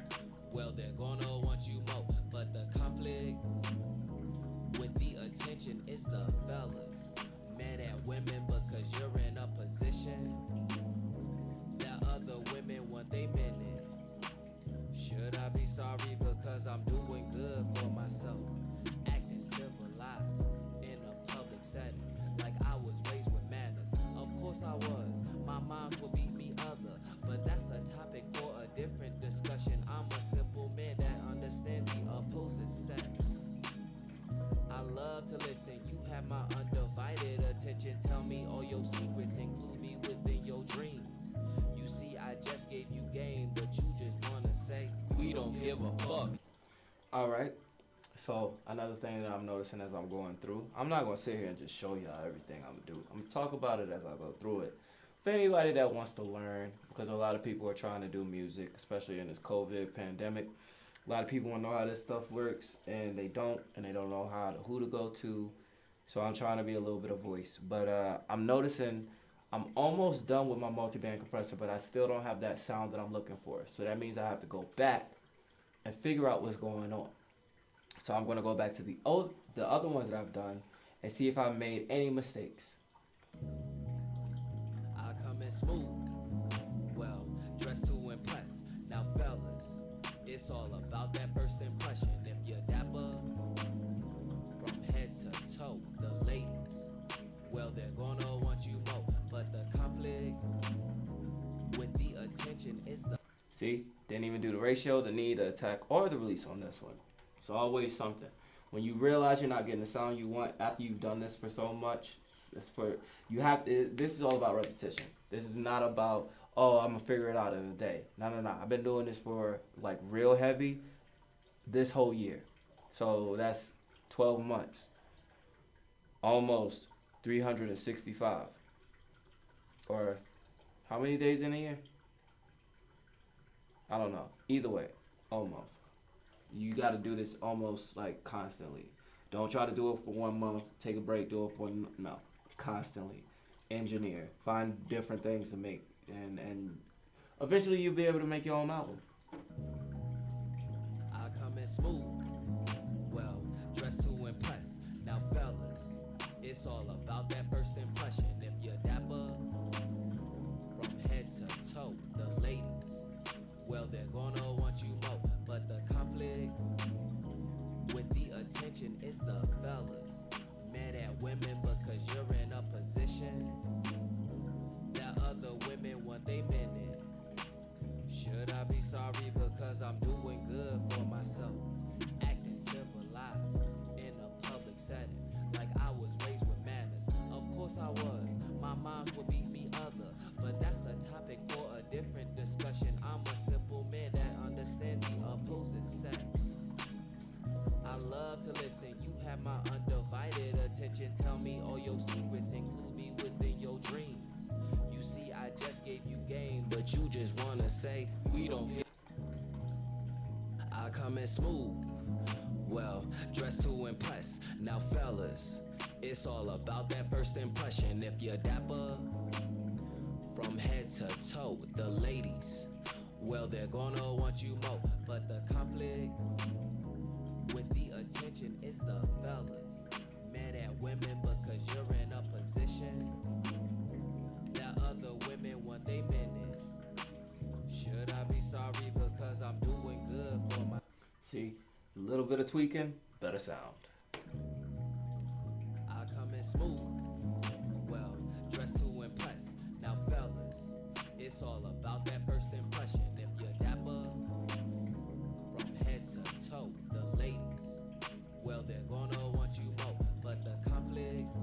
well, they're gonna want you more. But the conflict with the attention is the fellas. Mad at women because you're in a position that other women want they men in. Should I be sorry because I'm doing good for myself? Acting civilized in a public setting, like I was raised with manners. Of course I was. My moms will beat me other, but that's a topic for a different discussion. I'm a simple man that understands the opposite sex. I love to listen. You have my undivided attention. Tell me all your secrets, include me within your dreams. You see, I just gave you game, but you just wanna say we don't give a fuck. Alright, so another thing that I'm noticing as I'm going through, I'm not gonna sit here and just show y'all everything I'm gonna do. I'm gonna talk about it as I go through it. For anybody that wants to learn, because a lot of people are trying to do music, especially in this COVID pandemic. A lot of people want to know how this stuff works, and they don't know who to go to. So I'm trying to be a little bit of voice. But I'm noticing I'm almost done with my multi-band compressor, but I still don't have that sound that I'm looking for. So that means I have to go back and figure out what's going on. So I'm gonna go back to the other ones that I've done and see if I made any mistakes. I come in smooth, well, dressed to impress. Now fellas, it's all about that first impression. If you're dapper, from head to toe, the ladies, well, they're gonna want you more. But the conflict with the attention is the... See, didn't even do the ratio, the knee, the attack, or the release on this one. It's always something. When you realize you're not getting the sound you want after you've done this for so much, it's for you have. This is all about repetition. This is not about, oh, I'm gonna figure it out in a day. No, no, no. I've been doing this for like real heavy this whole year, so that's 12 months, almost 365. Or how many days in a year? I don't know. Either way, almost. You got to do this almost like constantly. Don't try to do it for 1 month, take a break, do it for no, constantly. Engineer, find different things to make, and eventually you'll be able to make your own album. I come in smooth, well, dressed to impress. Now fellas, it's all about that first impression. If you're dapper, from head to toe, the ladies, well, they're gonna want you more. But the conflict with the attention is the fellas. Mad at women because you're in a position that other women want they men in. Should I be sorry because I'm doing good for myself? Acting civilized in a public setting, like I was raised with manners. Of course I was. My moms would beat me other, but that's a topic for a different discussion. I'm a simple man that understands the opposite sex. I love to listen. You have my undivided attention. Tell me all your secrets, include me within your dreams. You see, I just gave you game, but you just wanna say we don't get. I come in smooth, well, dressed to impress. Now fellas, it's all about that first impression. If you're dapper, from head to toe, the ladies, well, they're gonna want you more. But the conflict with the attention is the fellas. Mad at women because you're in a position that other women want they men in. Should I be sorry because I'm doing good for my... See, a little bit of tweaking, better sound. I come in smooth, well, dressed to impress. Now fellas, it's all about that first impression. If you're dapper, from head to toe, the ladies, well, they're gonna want you more. But the conflict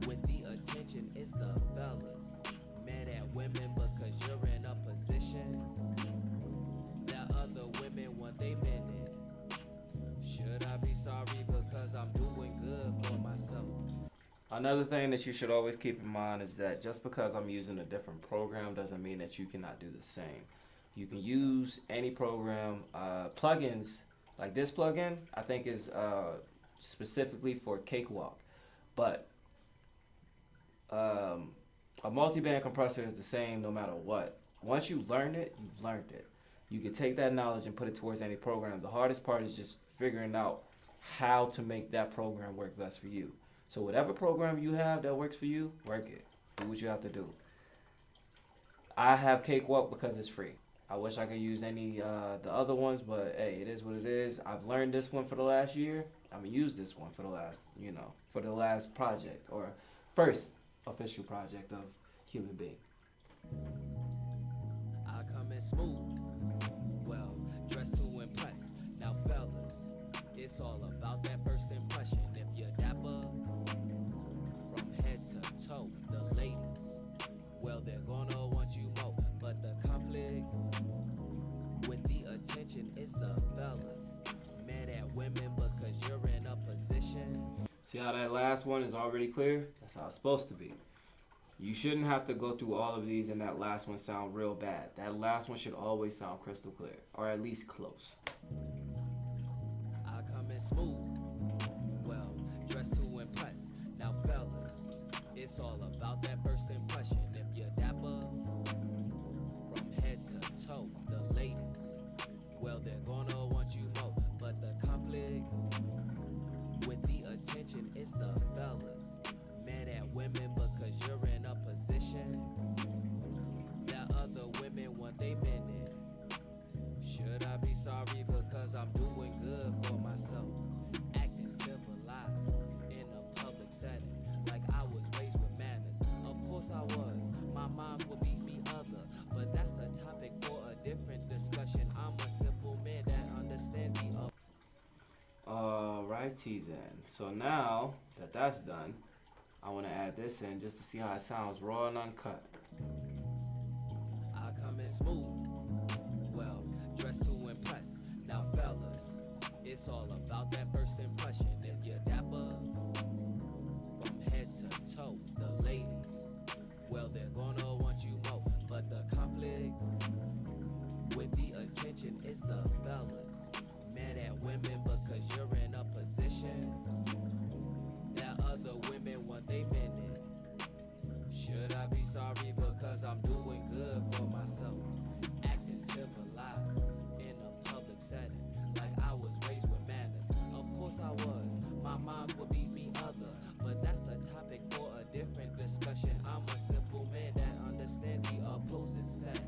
with the attention is the fellas. Mad at women because you're in a position that other women want they men in. Should I be sorry because I'm doing good for myself? Another thing that you should always keep in mind is that just because I'm using a different program doesn't mean that you cannot do the same. You can use any program. Plugins, like this plugin, I think is specifically for Cakewalk. But a multi-band compressor is the same no matter what. Once you learn it, you've learned it. You can take that knowledge and put it towards any program. The hardest part is just figuring out how to make that program work best for you. So whatever program you have that works for you, work it. Do what you have to do. I have Cakewalk because it's free. I wish I could use any the other ones, but hey, it is what it is. I've learned this one for the last year. I'm gonna use this one for the last, for the last project or first official project of Human Being. I come in smooth, well, dressed to impress. Now fellas, it's all about that first impression. If you're dapper, from head to toe, the ladies, well, they're gonna want you more. But the conflict with the attention is the fellas. Mad at women because you're in a position. See how that last one is already clear? That's how it's supposed to be. You shouldn't have to go through all of these and that last one sound real bad. That last one should always sound crystal clear, or at least close. I come in smooth, well, dressed to impress. Now fellas, It's all about that first impression. If you're dapper from head to toe, the ladies, well, they're gonna want you more. But the conflict with the attention is the fellas. Mad at women because you're in a position that other women want they been in. Should I be sorry because I'm doing good for myself? Acting civilized in a public setting, like I was raised with manners. Of course I was. My mom would beat me other, but that's a topic for a different discussion. I'm a simple man that understands the other. Alrighty then. So now that that's done, I want to add this in just to see how it sounds raw and uncut. I come in smooth, well, dressed to impress. Now fellas, it's all about that first impression. If you're dapper from head to toe, the ladies, well, they're gonna want you more. But the conflict with the attention is the fellas. Mad at women because you're in a position that other women want they been in. Should I be sorry because I'm doing good for myself? Acting civilized in a public setting, like I was raised with manners. Of course I was. My mom would beat me other, but that's a topic for a different discussion. I'm a simple man that understands the opposing sex.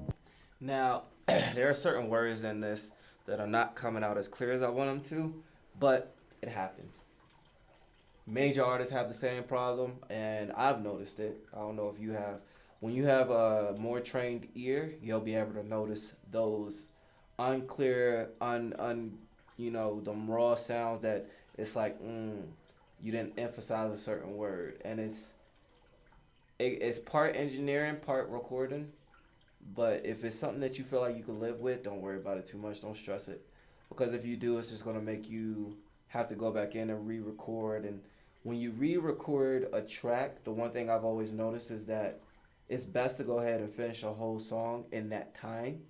Now, there are certain words in this that are not coming out as clear as I want them to, but it happens. Major artists have the same problem, and I've noticed it. I don't know if you have. When you have a more trained ear, you'll be able to notice those unclear, them raw sounds that it's like, you didn't emphasize a certain word, and it's part engineering, part recording. But if it's something that you feel like you can live with, don't worry about it too much. Don't stress it, because if you do, it's just gonna make you have to go back in and re-record. And when you re-record a track, the one thing I've always noticed is that it's best to go ahead and finish a whole song in that time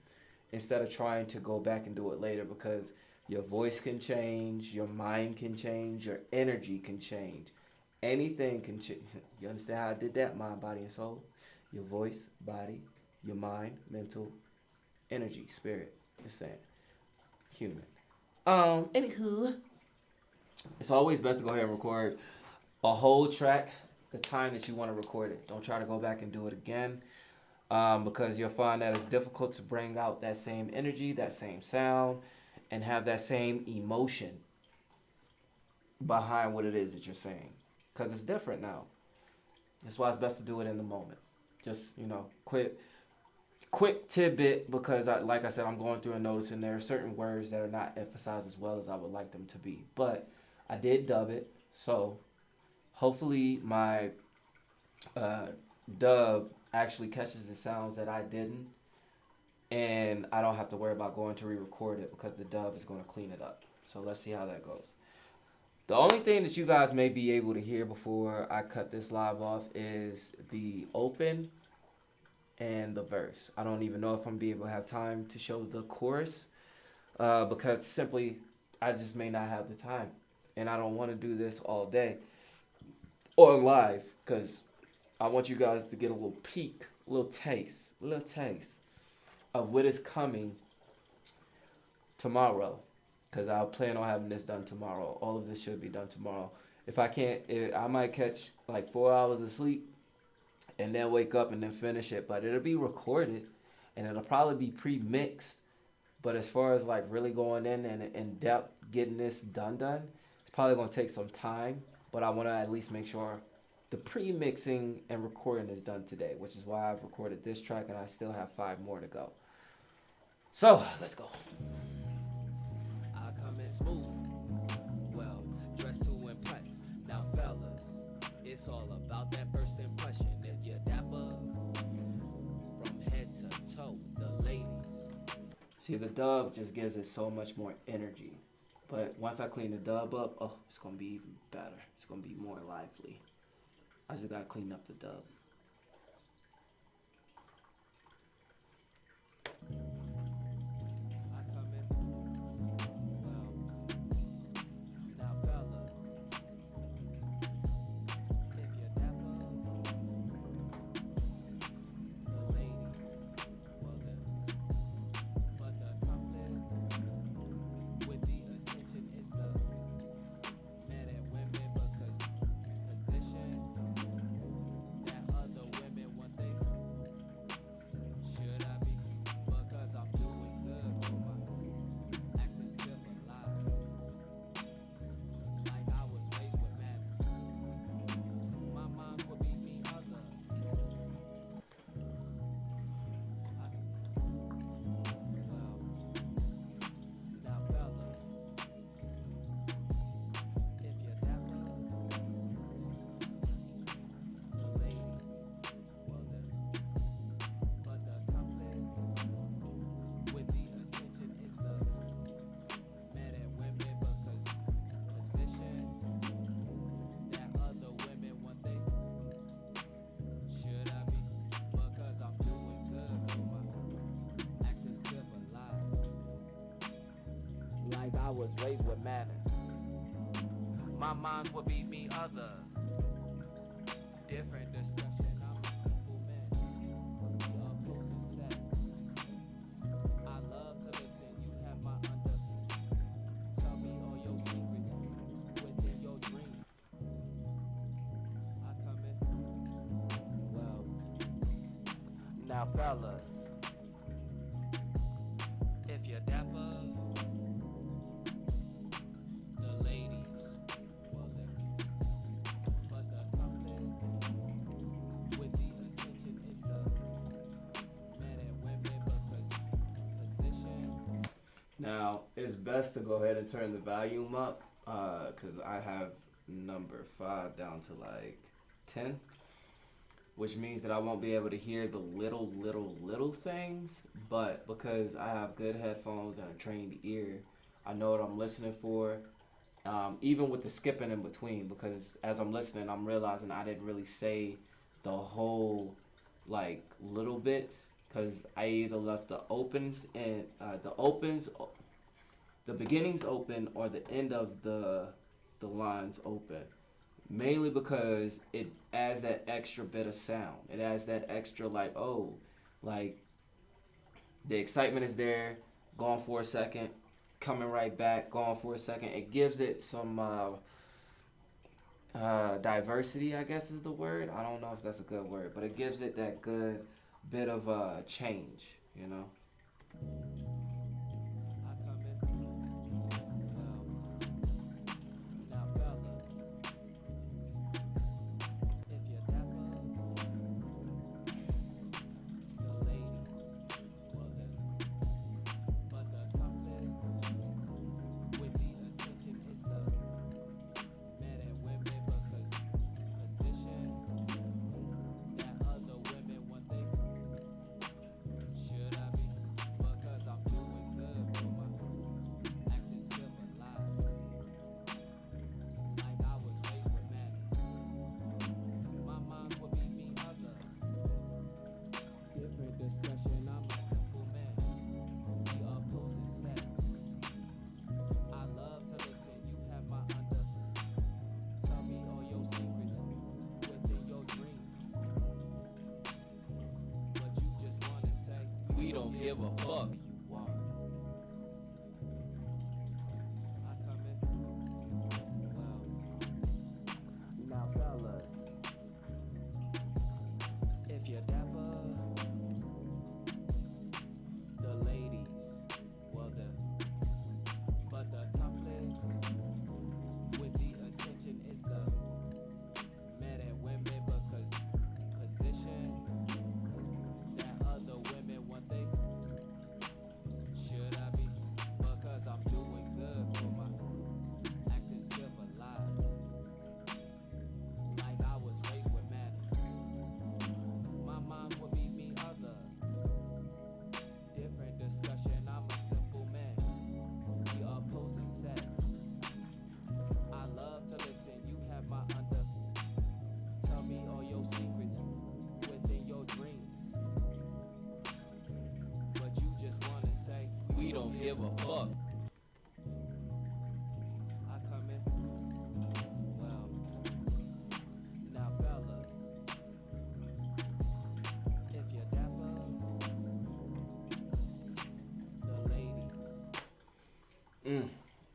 instead of trying to go back and do it later, because your voice can change, your mind can change, your energy can change. Anything can change. You understand how I did that? Mind, body, and soul. Your voice, body, your mind, mental, energy, spirit. Just saying. Human. Anywho, it's always best to go ahead and record a whole track the time that you want to record it. Don't try to go back and do it again, because you'll find that it's difficult to bring out that same energy, that same sound, and have that same emotion behind what it is that you're saying, because it's different now. That's why it's best to do it in the moment. Just, quick tidbit, because like I said, I'm going through and noticing there are certain words that are not emphasized as well as I would like them to be. But I did dub it, so hopefully my dub actually catches the sounds that I didn't, and I don't have to worry about going to re-record it, because the dub is going to clean it up. So let's see how that goes. The only thing that you guys may be able to hear before I cut this live off is the open and the verse. I don't even know if I'm gonna be able to have time to show the chorus, because simply I just may not have the time, and I don't want to do this all day or live, because I want you guys to get a little peek, a little taste of what is coming tomorrow, because I'll plan on having this done tomorrow. All of this should be done tomorrow. If I can't, I might catch like 4 hours of sleep and then wake up and then finish it. But it'll be recorded, and it'll probably be pre-mixed. But as far as like really going in and in depth getting this done, it's probably going to take some time. But I want to at least make sure the pre-mixing and recording is done today, which is why I've recorded this track, and I still have 5 more to go. So, let's go. I come in smooth, well, dressed to impress. Now fellas, it's all about that first impression. If you're dapper from head to toe, the ladies. See, the dub just gives it so much more energy. But once I clean the dub up, it's going to be even better. It's going to be more lively. I just got to clean up the dub. I was raised with manners. My minds would be me other. Different discussion, I'm a simple man. We opposing sex. I love to listen, you have my under. Tell me all your secrets within your dreams. I come in. Well, now fellas, if you're dapper, the ladies, well then, but the conflict with the attention is the men and women because position. Now, it's best to go ahead and turn the volume up because I have number 5 down to like 10, which means that I won't be able to hear the little things. But because I have good headphones and a trained ear, I know what I'm listening for. Even with the skipping in between, because as I'm listening, I'm realizing I didn't really say the whole like little bits because I either left the opens and the beginnings open or the end of the lines open. Mainly because it adds that extra bit of sound. It adds that extra like, oh, like the excitement is there, gone for a second, coming right back, gone for a second. It gives it some diversity, I guess is the word. I don't know if that's a good word, but it gives it that good bit of change, you know. I come in. Well, now fellas, if you're dapper, the ladies, well then, but the conflict with the attention is the men and women because position that other women want they should I be because I'm doing good for my acting civilized like I was raised with manners. My mind would be me other. Different discussion, I'm a simple man. We opposing sex. I love to listen, you have my under. Tell me all your secrets within your dreams. But you just wanna say we don't give a fuck. You want. I come in. Well, now fellas, if you're dapper, the ladies, well then, but the conflict with the attention is the men and women because position that other women want they should I be because I'm doing good for my acting civilized like I was raised with manners. My mind would be me other. Different discussion, I'm a simple man. We opposing sex. I love to listen, you have my under. Tell me all your secrets within your dreams. But you just wanna say we don't give a fuck. I come in. Well, now fellas, if you're dapper, the ladies.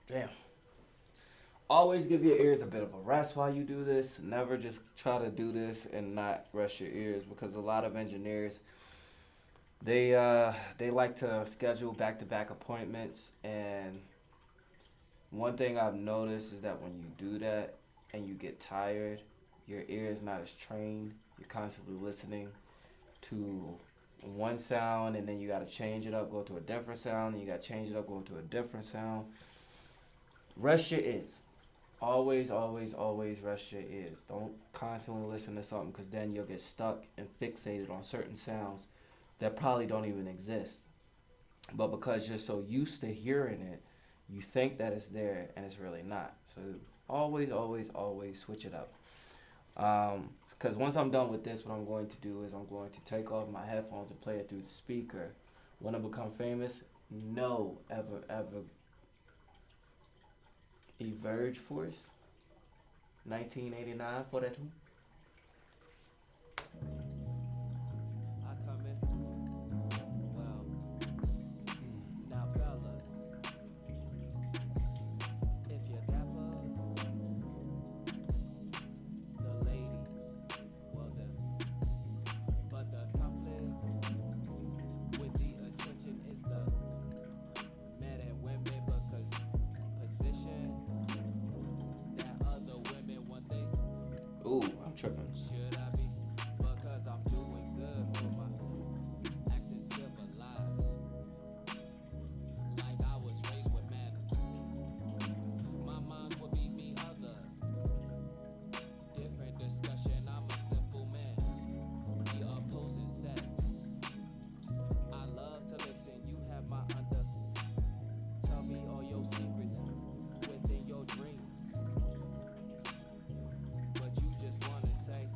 Damn. Always give your ears a bit of a rest while you do this. Never just try to do this and not rest your ears because a lot of engineers they like to schedule back-to-back appointments, and one thing I've noticed is that when you do that and you get tired, your ear is not as trained. You're constantly listening to one sound and then you got to change it up, go to a different sound, and you got to change it up, go to a different sound. Rest your ears. Always, always, always rest your ears. Don't constantly listen to something because then you'll get stuck and fixated on certain sounds that probably don't even exist. But because you're so used to hearing it, you think that it's there and it's really not. So always, always, always switch it up. Because once I'm done with this, what I'm going to do is I'm going to take off my headphones and play it through the speaker. When I become famous, no ever Emerge Force, 1989 for that one. I come in. Well, now fellas, if you're dapper, the ladies, well then, but the conflict with the attention is the men and women because position that other women want they Ooh, I'm tripping. should I be because I'm doing good for my acting civilized like I was raised with manners. My mind would be me other different discussion. I'm a simple man, the opposing sex. I love to listen. You have my under. Tell me all your secrets within your dreams. But you just wanna say,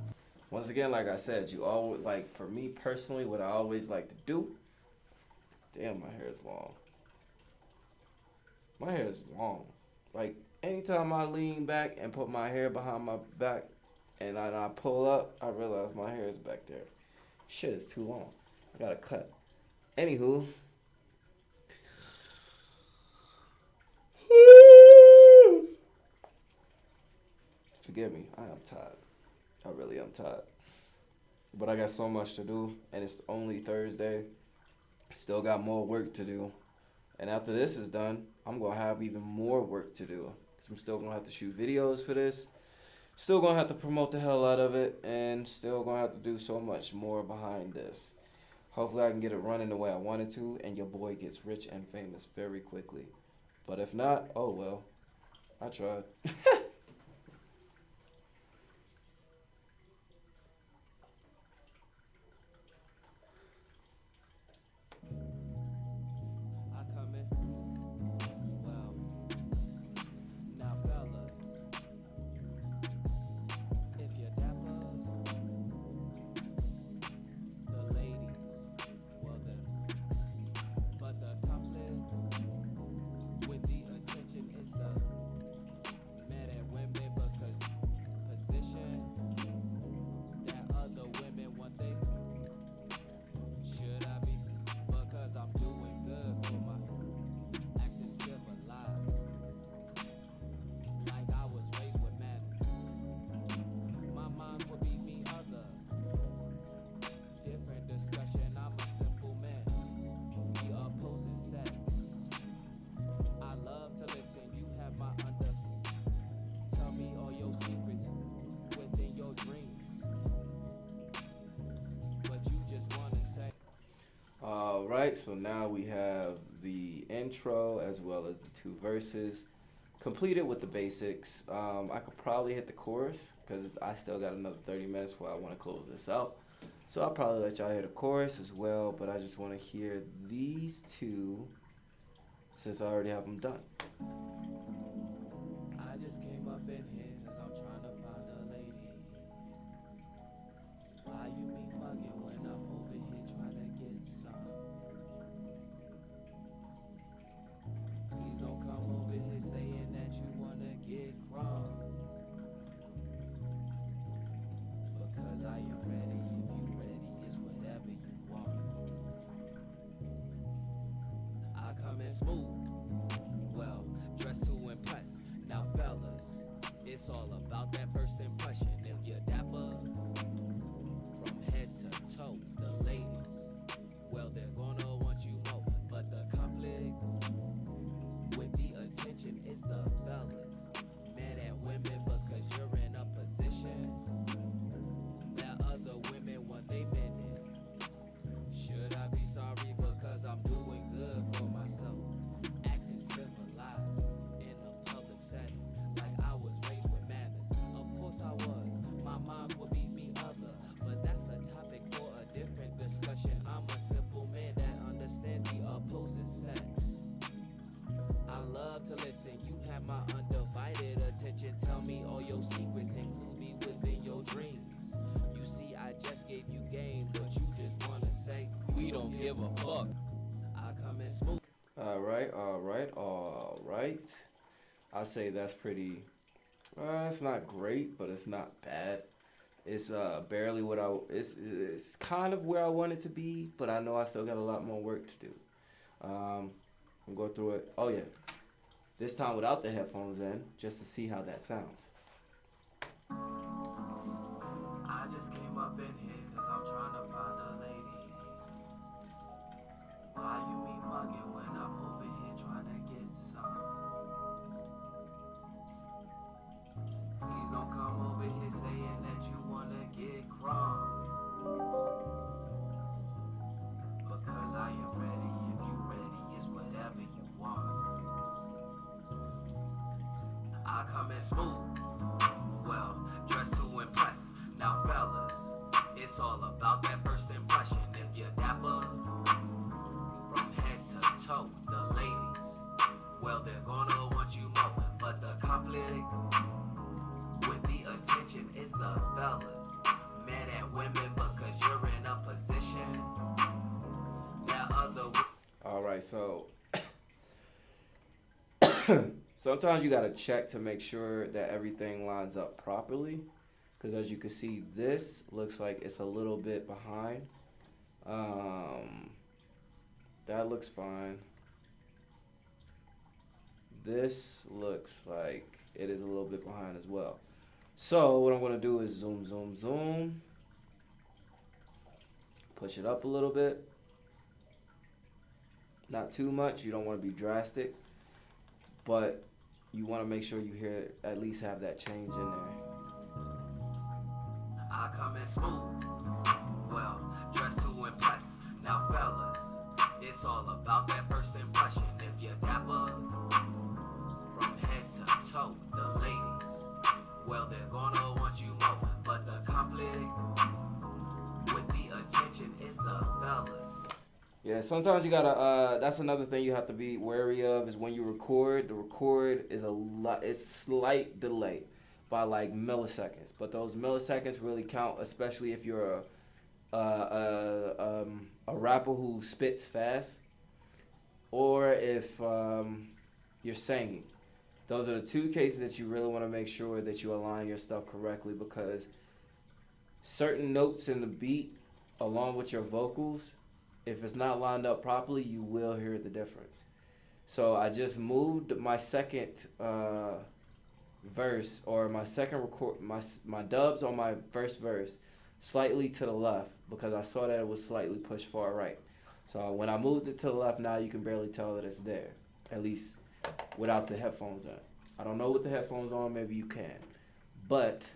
Once again, like I said, you always like for me personally, what I always like to do. Damn, my hair is long. My hair is long. Like anytime I lean back and put my hair behind my back, and I pull up, I realize my hair is back there. Shit is too long. I gotta cut. Anywho. Forgive me, I am tired. I really am tired. But I got so much to do, and it's only Thursday. Still got more work to do. And after this is done, I'm going to have even more work to do. Because I'm still going to have to shoot videos for this. Still going to have to promote the hell out of it. And still going to have to do so much more behind this. Hopefully I can get it running the way I wanted to. And your boy gets rich and famous very quickly. But if not, oh well. I tried. I come in. Well, now fellas, if you're dapper, the ladies, well then, but the conflict with the attention is the men and women because position that other women want they should I be because I'm doing good for my acting civilized like I was raised with manners. My mind would be me other different discussion. I'm a simple man, the opposing sex. I love to listen. You have my under. Tell me all your secrets within your dreams. But you just wanna say. Alright, so now we have the intro as well as the two verses completed with the basics. I could probably hit the chorus because I still got another 30 minutes before I want to close this out. So I'll probably let y'all hear the chorus as well, but I just want to hear these two since I already have them done. I just came up in here cause I'm trying to find a lady. Why you be mugging when I'm over here trying to get some? Please don't come over here saying that you wanna get crunk. Because I am ready. If you ready, it's whatever you want. I come in smooth. Well, dressed to impress. Now fellas, it's all about that first impression. If you're dapper, from head to toe, the ladies, well they're gonna want you more. But the conflict with the attention is the fellas, men and women, because you're in a position that other women want they been in. Should I be sorry because I'm doing good for myself, acting civilized in a public setting like I was raised with manners. Of course I was. My mom would be me other, but that's a topic for a different discussion. I'm a simple man that understands the opposing sex. I love to listen. You have my undivided attention. Tell me all your secrets, include me within your dreams. You see, I just gave you game, but you just wanna say we don't give a fuck. I come in smooth. Alright. I say that's pretty. It's not great, but it's not bad. It's barely what I. It's kind of where I want it to be, but I know I still got a lot more work to do. I'll go through it. Oh yeah, this time without the headphones in, just to see how that sounds. I just came up in here cause I'm trying to find a lady. Why you me mugging when I'm over here trying to get some? Please don't come over here saying that you wanna get crunk. Because I am ready, if you ready, it's whatever you want. I come in smooth, well, dressed to impress. Now fellas, it's all about that first impression. If you're dapper, from head to toe, the ladies, well, they're gonna want you more. But the conflict with the attention is the fellas. Mad at women because you're in a position that other. All right, so sometimes you gotta check to make sure that everything lines up properly, because as you can see, this looks like it's a little bit behind. That looks fine. This looks like it is a little bit behind as well. So what I'm gonna do is zoom, zoom, zoom. Push it up a little bit. Not too much. You don't want to be drastic, but you want to make sure you hear at least have that change in there. I come in smooth, well, dressed to impress. Now fellas, it's all about that first impression. If you're dapper, from head to toe, the ladies, well, they're gonna want you more. But the conflict with the attention is the fellas. Yeah, sometimes you gotta. That's another thing you have to be wary of is when you record. The record is it's slight delay by like milliseconds, but those milliseconds really count, especially if you're a rapper who spits fast, or if you're singing. Those are the two cases that you really want to make sure that you align your stuff correctly, because certain notes in the beat, along with your vocals, if it's not lined up properly, you will hear the difference. So I just moved my second verse, or my second record, my dubs on my first verse slightly to the left, because I saw that it was slightly pushed far right. So when I moved it to the left, now you can barely tell that it's there, at least without the headphones on. I don't know with the headphones on, maybe you can, but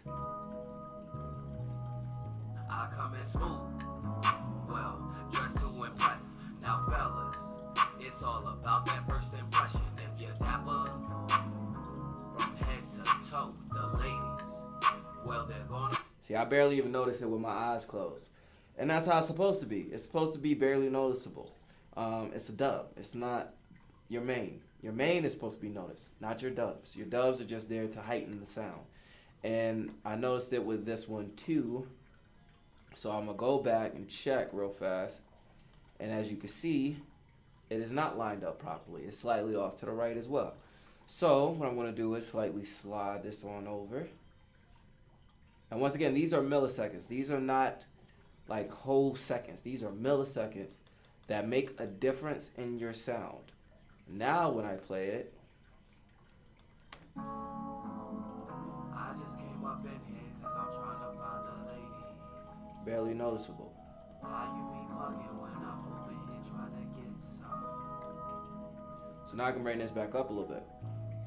I come in smooth, well, dressed to impress. Now fellas, it's all about that first impression. If you're dapper, from head to toe, the ladies, well, they're gonna. see, I barely even noticed it with my eyes closed, and that's how it's supposed to be. It's supposed to be barely noticeable. It's a dub. It's not your main. Your main is supposed to be noticed, not your dubs. Your dubs are just there to heighten the sound. And I noticed it with this one too. So I'm going to go back and check real fast. And as you can see, it is not lined up properly. It's slightly off to the right as well. So what I'm going to do is slightly slide this on over. And once again, these are milliseconds. These are not like whole seconds. These are milliseconds that make a difference in your sound. Now when I play it, I just came up in here cause I'm trying to find a lady. barely noticeable. Why you be mugging when I'm over here trying to get some? So now I can bring this back up a little bit.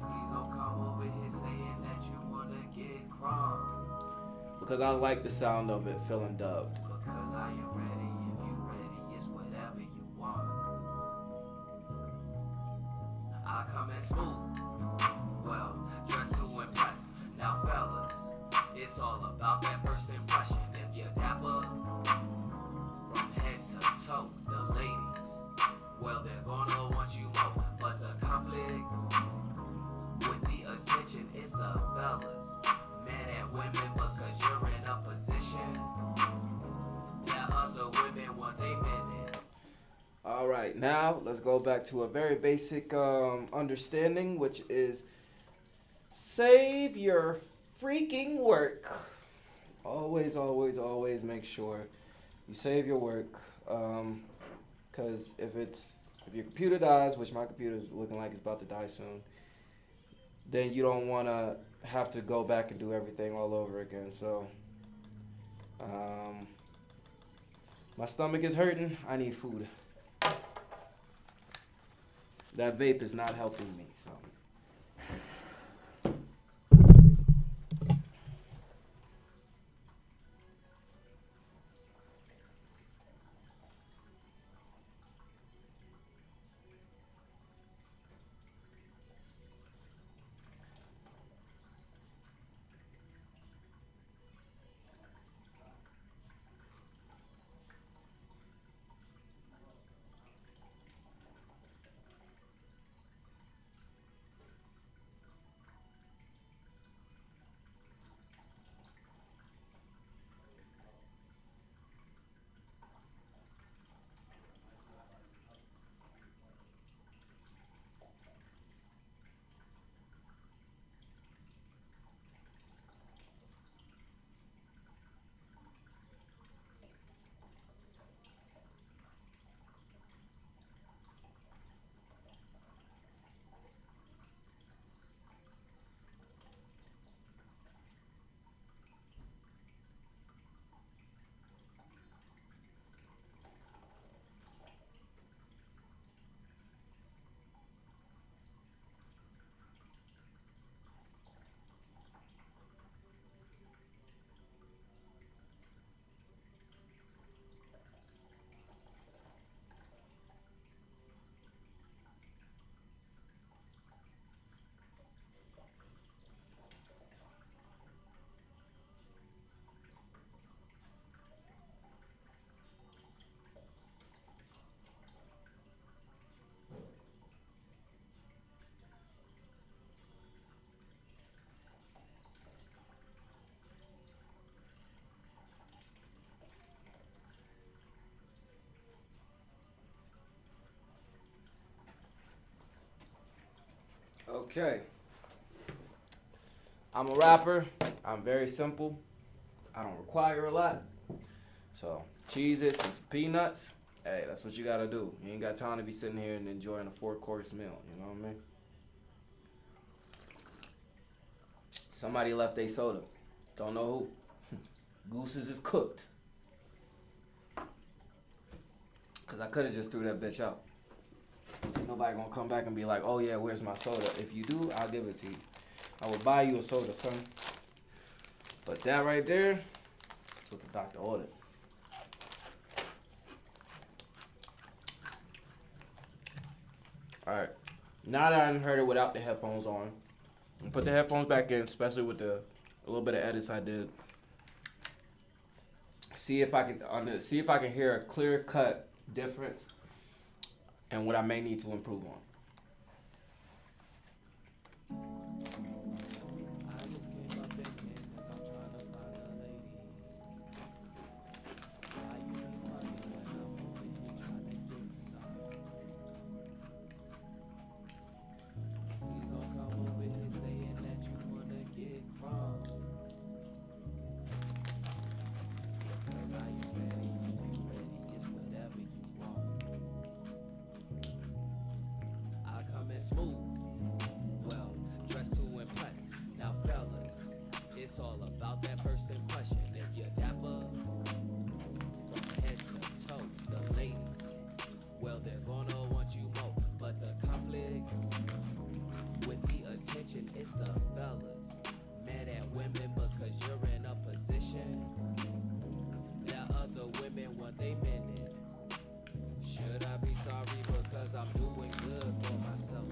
Please don't come over here saying that you wanna get crunk. Because I like the sound of it feeling dubbed. Because I am ready, if you ready, it's whatever you want. I come in smooth, well, dressed to impress. Now fellas, it's all about that first impression. If you're dapper, from head to toe, the ladies, well, they're gonna want you more. But the conflict with the attention is the fellas. Mad at women because you're in a position that other women want they men in. All right, now let's go back to a very basic understanding, which is Save your freaking work. Always, always, always make sure you save your work. Because if your computer dies, which my computer is looking like it's about to die soon, then you don't want to have to go back and do everything all over again. So, um, my stomach is hurting. I need food. That vape is not helping me. So. Okay. I'm a rapper. I'm very simple. I don't require a lot. So, cheeses and some peanuts. Hey, that's what you gotta do. You ain't got time to be sitting here and enjoying a 4-course meal. You know what I mean? Somebody left a soda. Don't know who. Gooses is cooked. Because I could have just threw that bitch out. Ain't nobody gonna come back and be like, oh yeah, where's my soda? If you do, I'll give it to you. I will buy you a soda, son. But that right there, that's what the doctor ordered. Alright. Now that I heard it without the headphones on, I put the headphones back in, especially with a little bit of edits I did. See if I can hear a clear cut difference and what I may need to improve on. Smooth, well, dressed to impress. Now fellas, it's all about that first impression. If you're dapper, from head to toe, the ladies, well, they're gonna want you more. But the conflict with the attention is the fellas. Mad at women because you're in a position that other women want they men in. Should I be sorry because I'm doing good for myself?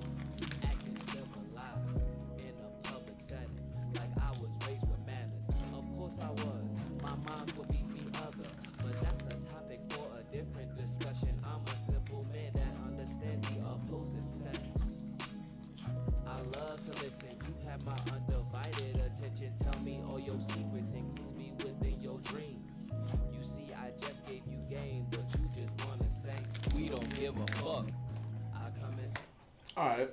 Acting civilized in a public setting, like I was raised with manners. Of course I was. My mom would beat me other, but that's a topic for a different discussion. I'm a simple man that understands the opposite sex. I love to listen. You have my undivided attention. Tell me all your secrets, include me within your dreams. You see, I just gave you game, but you just wanna say we don't give a fuck. I come and Alright.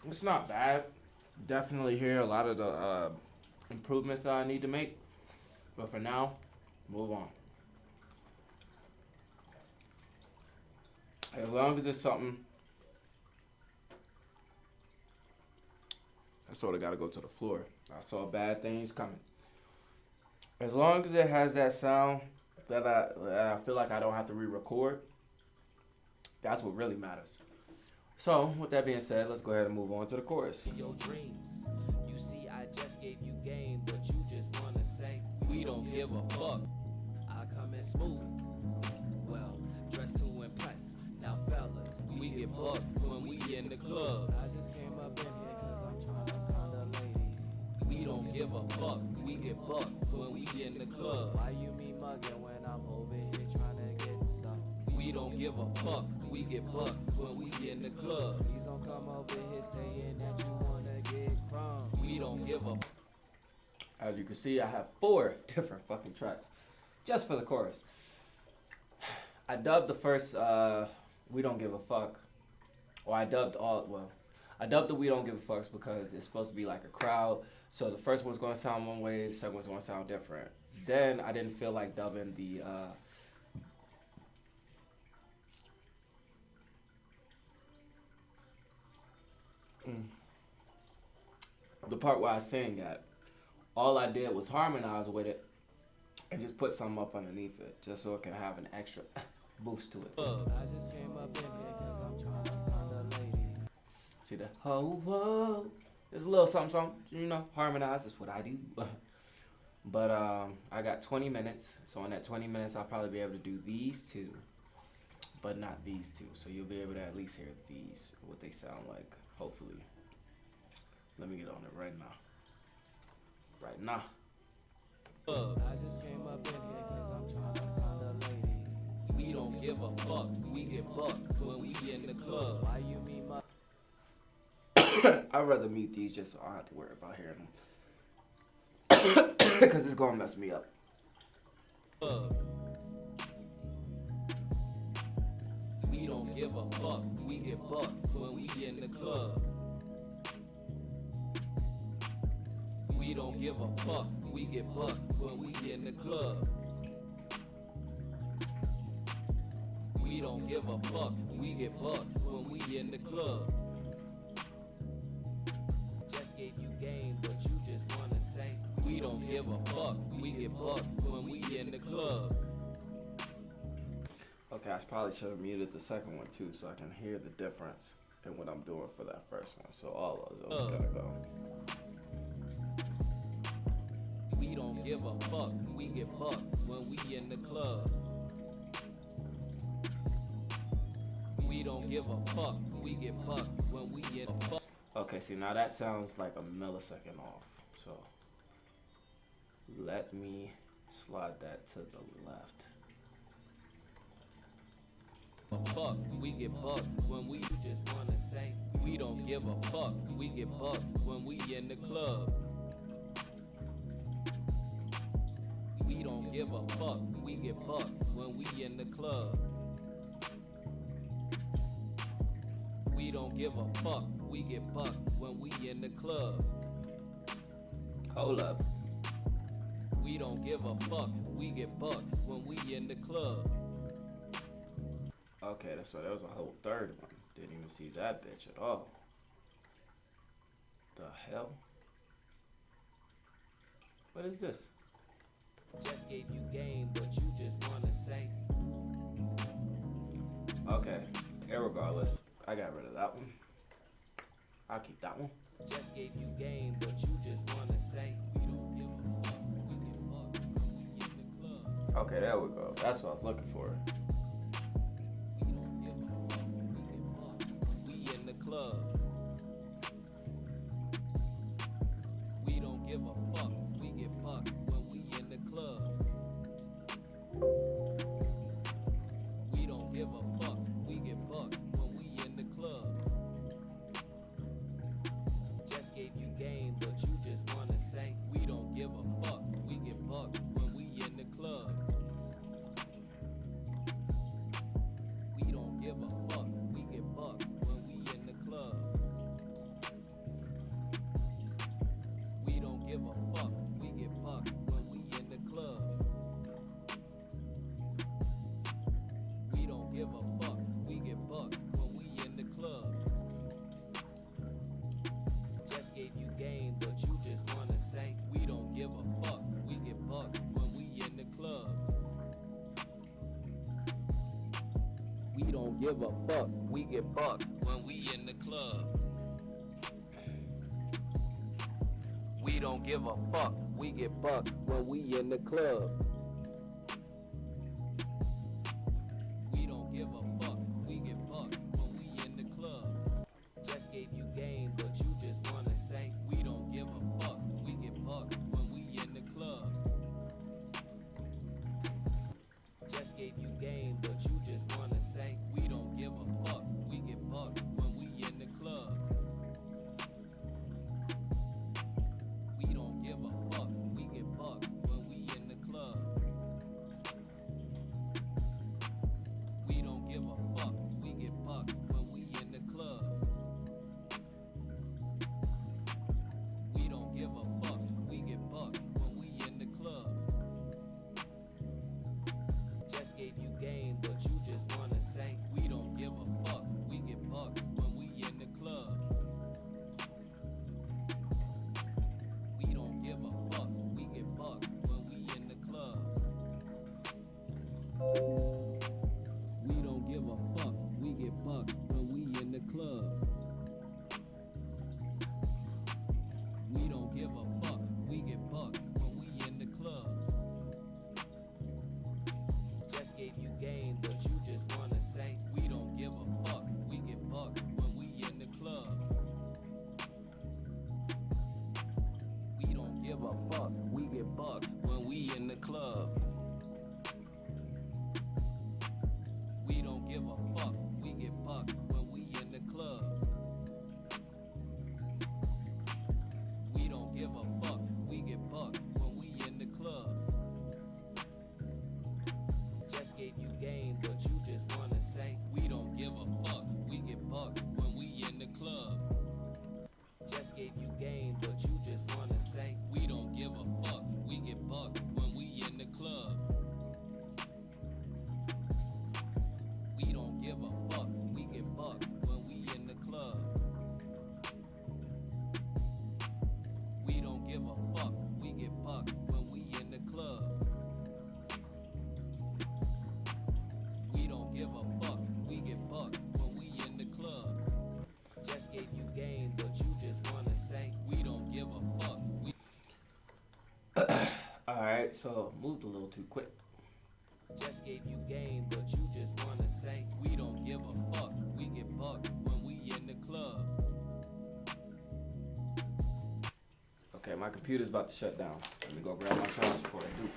It's not bad. Definitely hear a lot of the improvements that I need to make. But for now, move on. As long as it's something, I sort of got to go to the floor. I saw bad things coming. As long as it has that sound that I feel like I don't have to re-record, that's what really matters. So, with that being said, let's go ahead and move on to the chorus. Your dreams. You see, I just gave you game, but you just wanna say we don't give a fuck. I come in smooth, well, dressed to impress. Now, fellas, we get bucked when we in the club. I just came up in here 'cause I'm trying to find a lady. We don't give a fuck. We get bucked when we in the club. Why you me mugging when I'm over here trying to get some? We don't give a fuck. We get bucked when we in the club. Please don't come over here saying that you wanna get crumb. We don't give a. As you can see, I have 4 different fucking tracks just for the chorus. I dubbed the first We Don't Give a Fuck. Or I dubbed the We Don't Give a Fucks because it's supposed to be like a crowd. So the first one's going to sound one way, the second one's going to sound different. Then I didn't feel like dubbing the part where I sang at. All I did was harmonize with it and just put something up underneath it just so it can have an extra boost to it. I just came up in here 'cause I'm trying to find a lady. See the ho whoa. There's a little something, harmonize is what I do. But I got 20 minutes. So in that 20 minutes I'll probably be able to do these 2, but not these 2. So you'll be able to at least hear these, what they sound like, hopefully. Let me get on it right now. Right now. I just came up in here 'cause I'm trying to find a lady. We don't give a fuck. We get bucked when we in the club. Why you mean my? I'd rather mute these just so I don't have to worry about hearing them. Because it's going to mess me up. We don't give a fuck. We get bucked when we in the club. We don't give a fuck. We get bucked when we in the club. We don't give a fuck. We get bucked when we in the club. Just gave you game, but you just wanna say we don't give a fuck. We get bucked when we in the club. Okay, I probably should have muted the second one too so I can hear the difference in what I'm doing for that first one. So all of those gotta go. We don't give a fuck. We get bucked when we in the club. We don't give a fuck. We get bucked when we in the fuck. Okay, see now that sounds like a millisecond off. So let me slide that to the left. Fuck, we get bucked when we just wanna say we don't give a fuck. We get bucked when we in the club. We don't give a fuck. We get bucked when we in the club. We don't give a fuck. We get bucked when we in the club. Hold up. We don't give a fuck. We get bucked when we in the club. Okay, so there was a whole third one. Didn't even see that bitch at all. The hell? What is this? Just gave you game, but you just wanna say. Okay, irregardless, I got rid of that one. I'll keep that one. Just gave you game, but you just wanna say we don't give a fuck. We get bucked when we in the club. Okay, there we go. That's what I was looking for. We don't give a fuck. We get bucked. We in the club. We don't give a fuck. We get bucked when we in the club. We don't give a fuck. We get bucked when we in the club. Just gave you game, but you just wanna say we don't give a fuck. We get bucked when we in the club. give a fuck, we get bucked when we in the club. Just gave you game, but you just wanna say we don't give a fuck, we get bucked when we in the club. We don't give a fuck, we get bucked when we in the club. We don't give a fuck, we get bucked when we in the club. We don't give a fuck, we get bucked when we in the club. Just gave you game, but you just wanna say we don't give a fuck, we get bucked when we in the club. Just gave you game, but you just wanna say we don't give a fuck, we get bucked when we in the club. We don't give a fuck, we get bucked when we in the club. We don't give a fuck, we get bucked when we in the club. We don't give a fuck, we get bucked when we in the club. Just gave you game, but you just wanna say we don't give a fuck, we get bucked when we in the club. We don't give a fuck, we get bucked when we in the club. We don't give a fuck, we get bucked when we in the club. We don't give a fuck, we get bucked when we in the club. Just gave you game, but you just wanna say we don't give a fuck, we get bucked when we in the club. We don't give a fuck, we get bucked when we in the club. We don't give a fuck, we get bucked when we in the club. We don't give a fuck, we get bucked when we in the club. Just gave you game, but you just wanna say we don't give a fuck, we get bucked when we in the club. Just gave you game, but you just wanna say we don't give a fuck, we get bucked when we in the club. We don't give a fuck, we get bucked when we in the club. We don't give a fuck, we get bucked when we in the club. We don't give a fuck, we get bucked when we in the club. Just gave you game, but you just wanna say we don't give a fuck. Alright, so moved a little too quick. Just gave you game, but you just wanna say we don't give a fuck, we get bucked when we in the club. Okay, my computer's about to shut down. Let me go grab my charger before I do.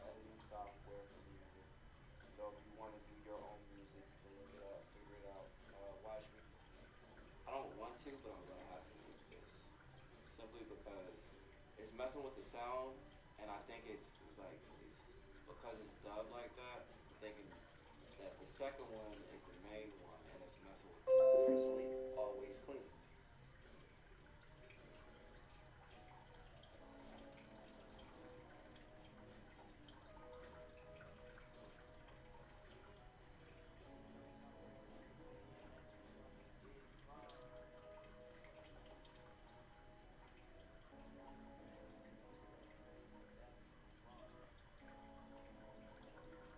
Editing software for music. So if you want to do your own music, you can look it up, figure it out. Watch me. I don't want to, but I'm gonna have to use this simply because it's messing with the sound, and I think it's like it's because it's dubbed like that. I'm thinking that the second one is the main one, and it's messing with personally always clean.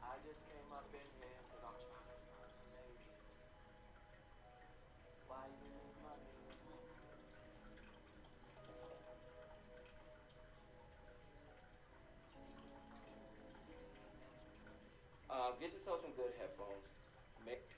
I just came up in here cause I'm trying to find a lady. Why you need money? Get yourself some good headphones. Make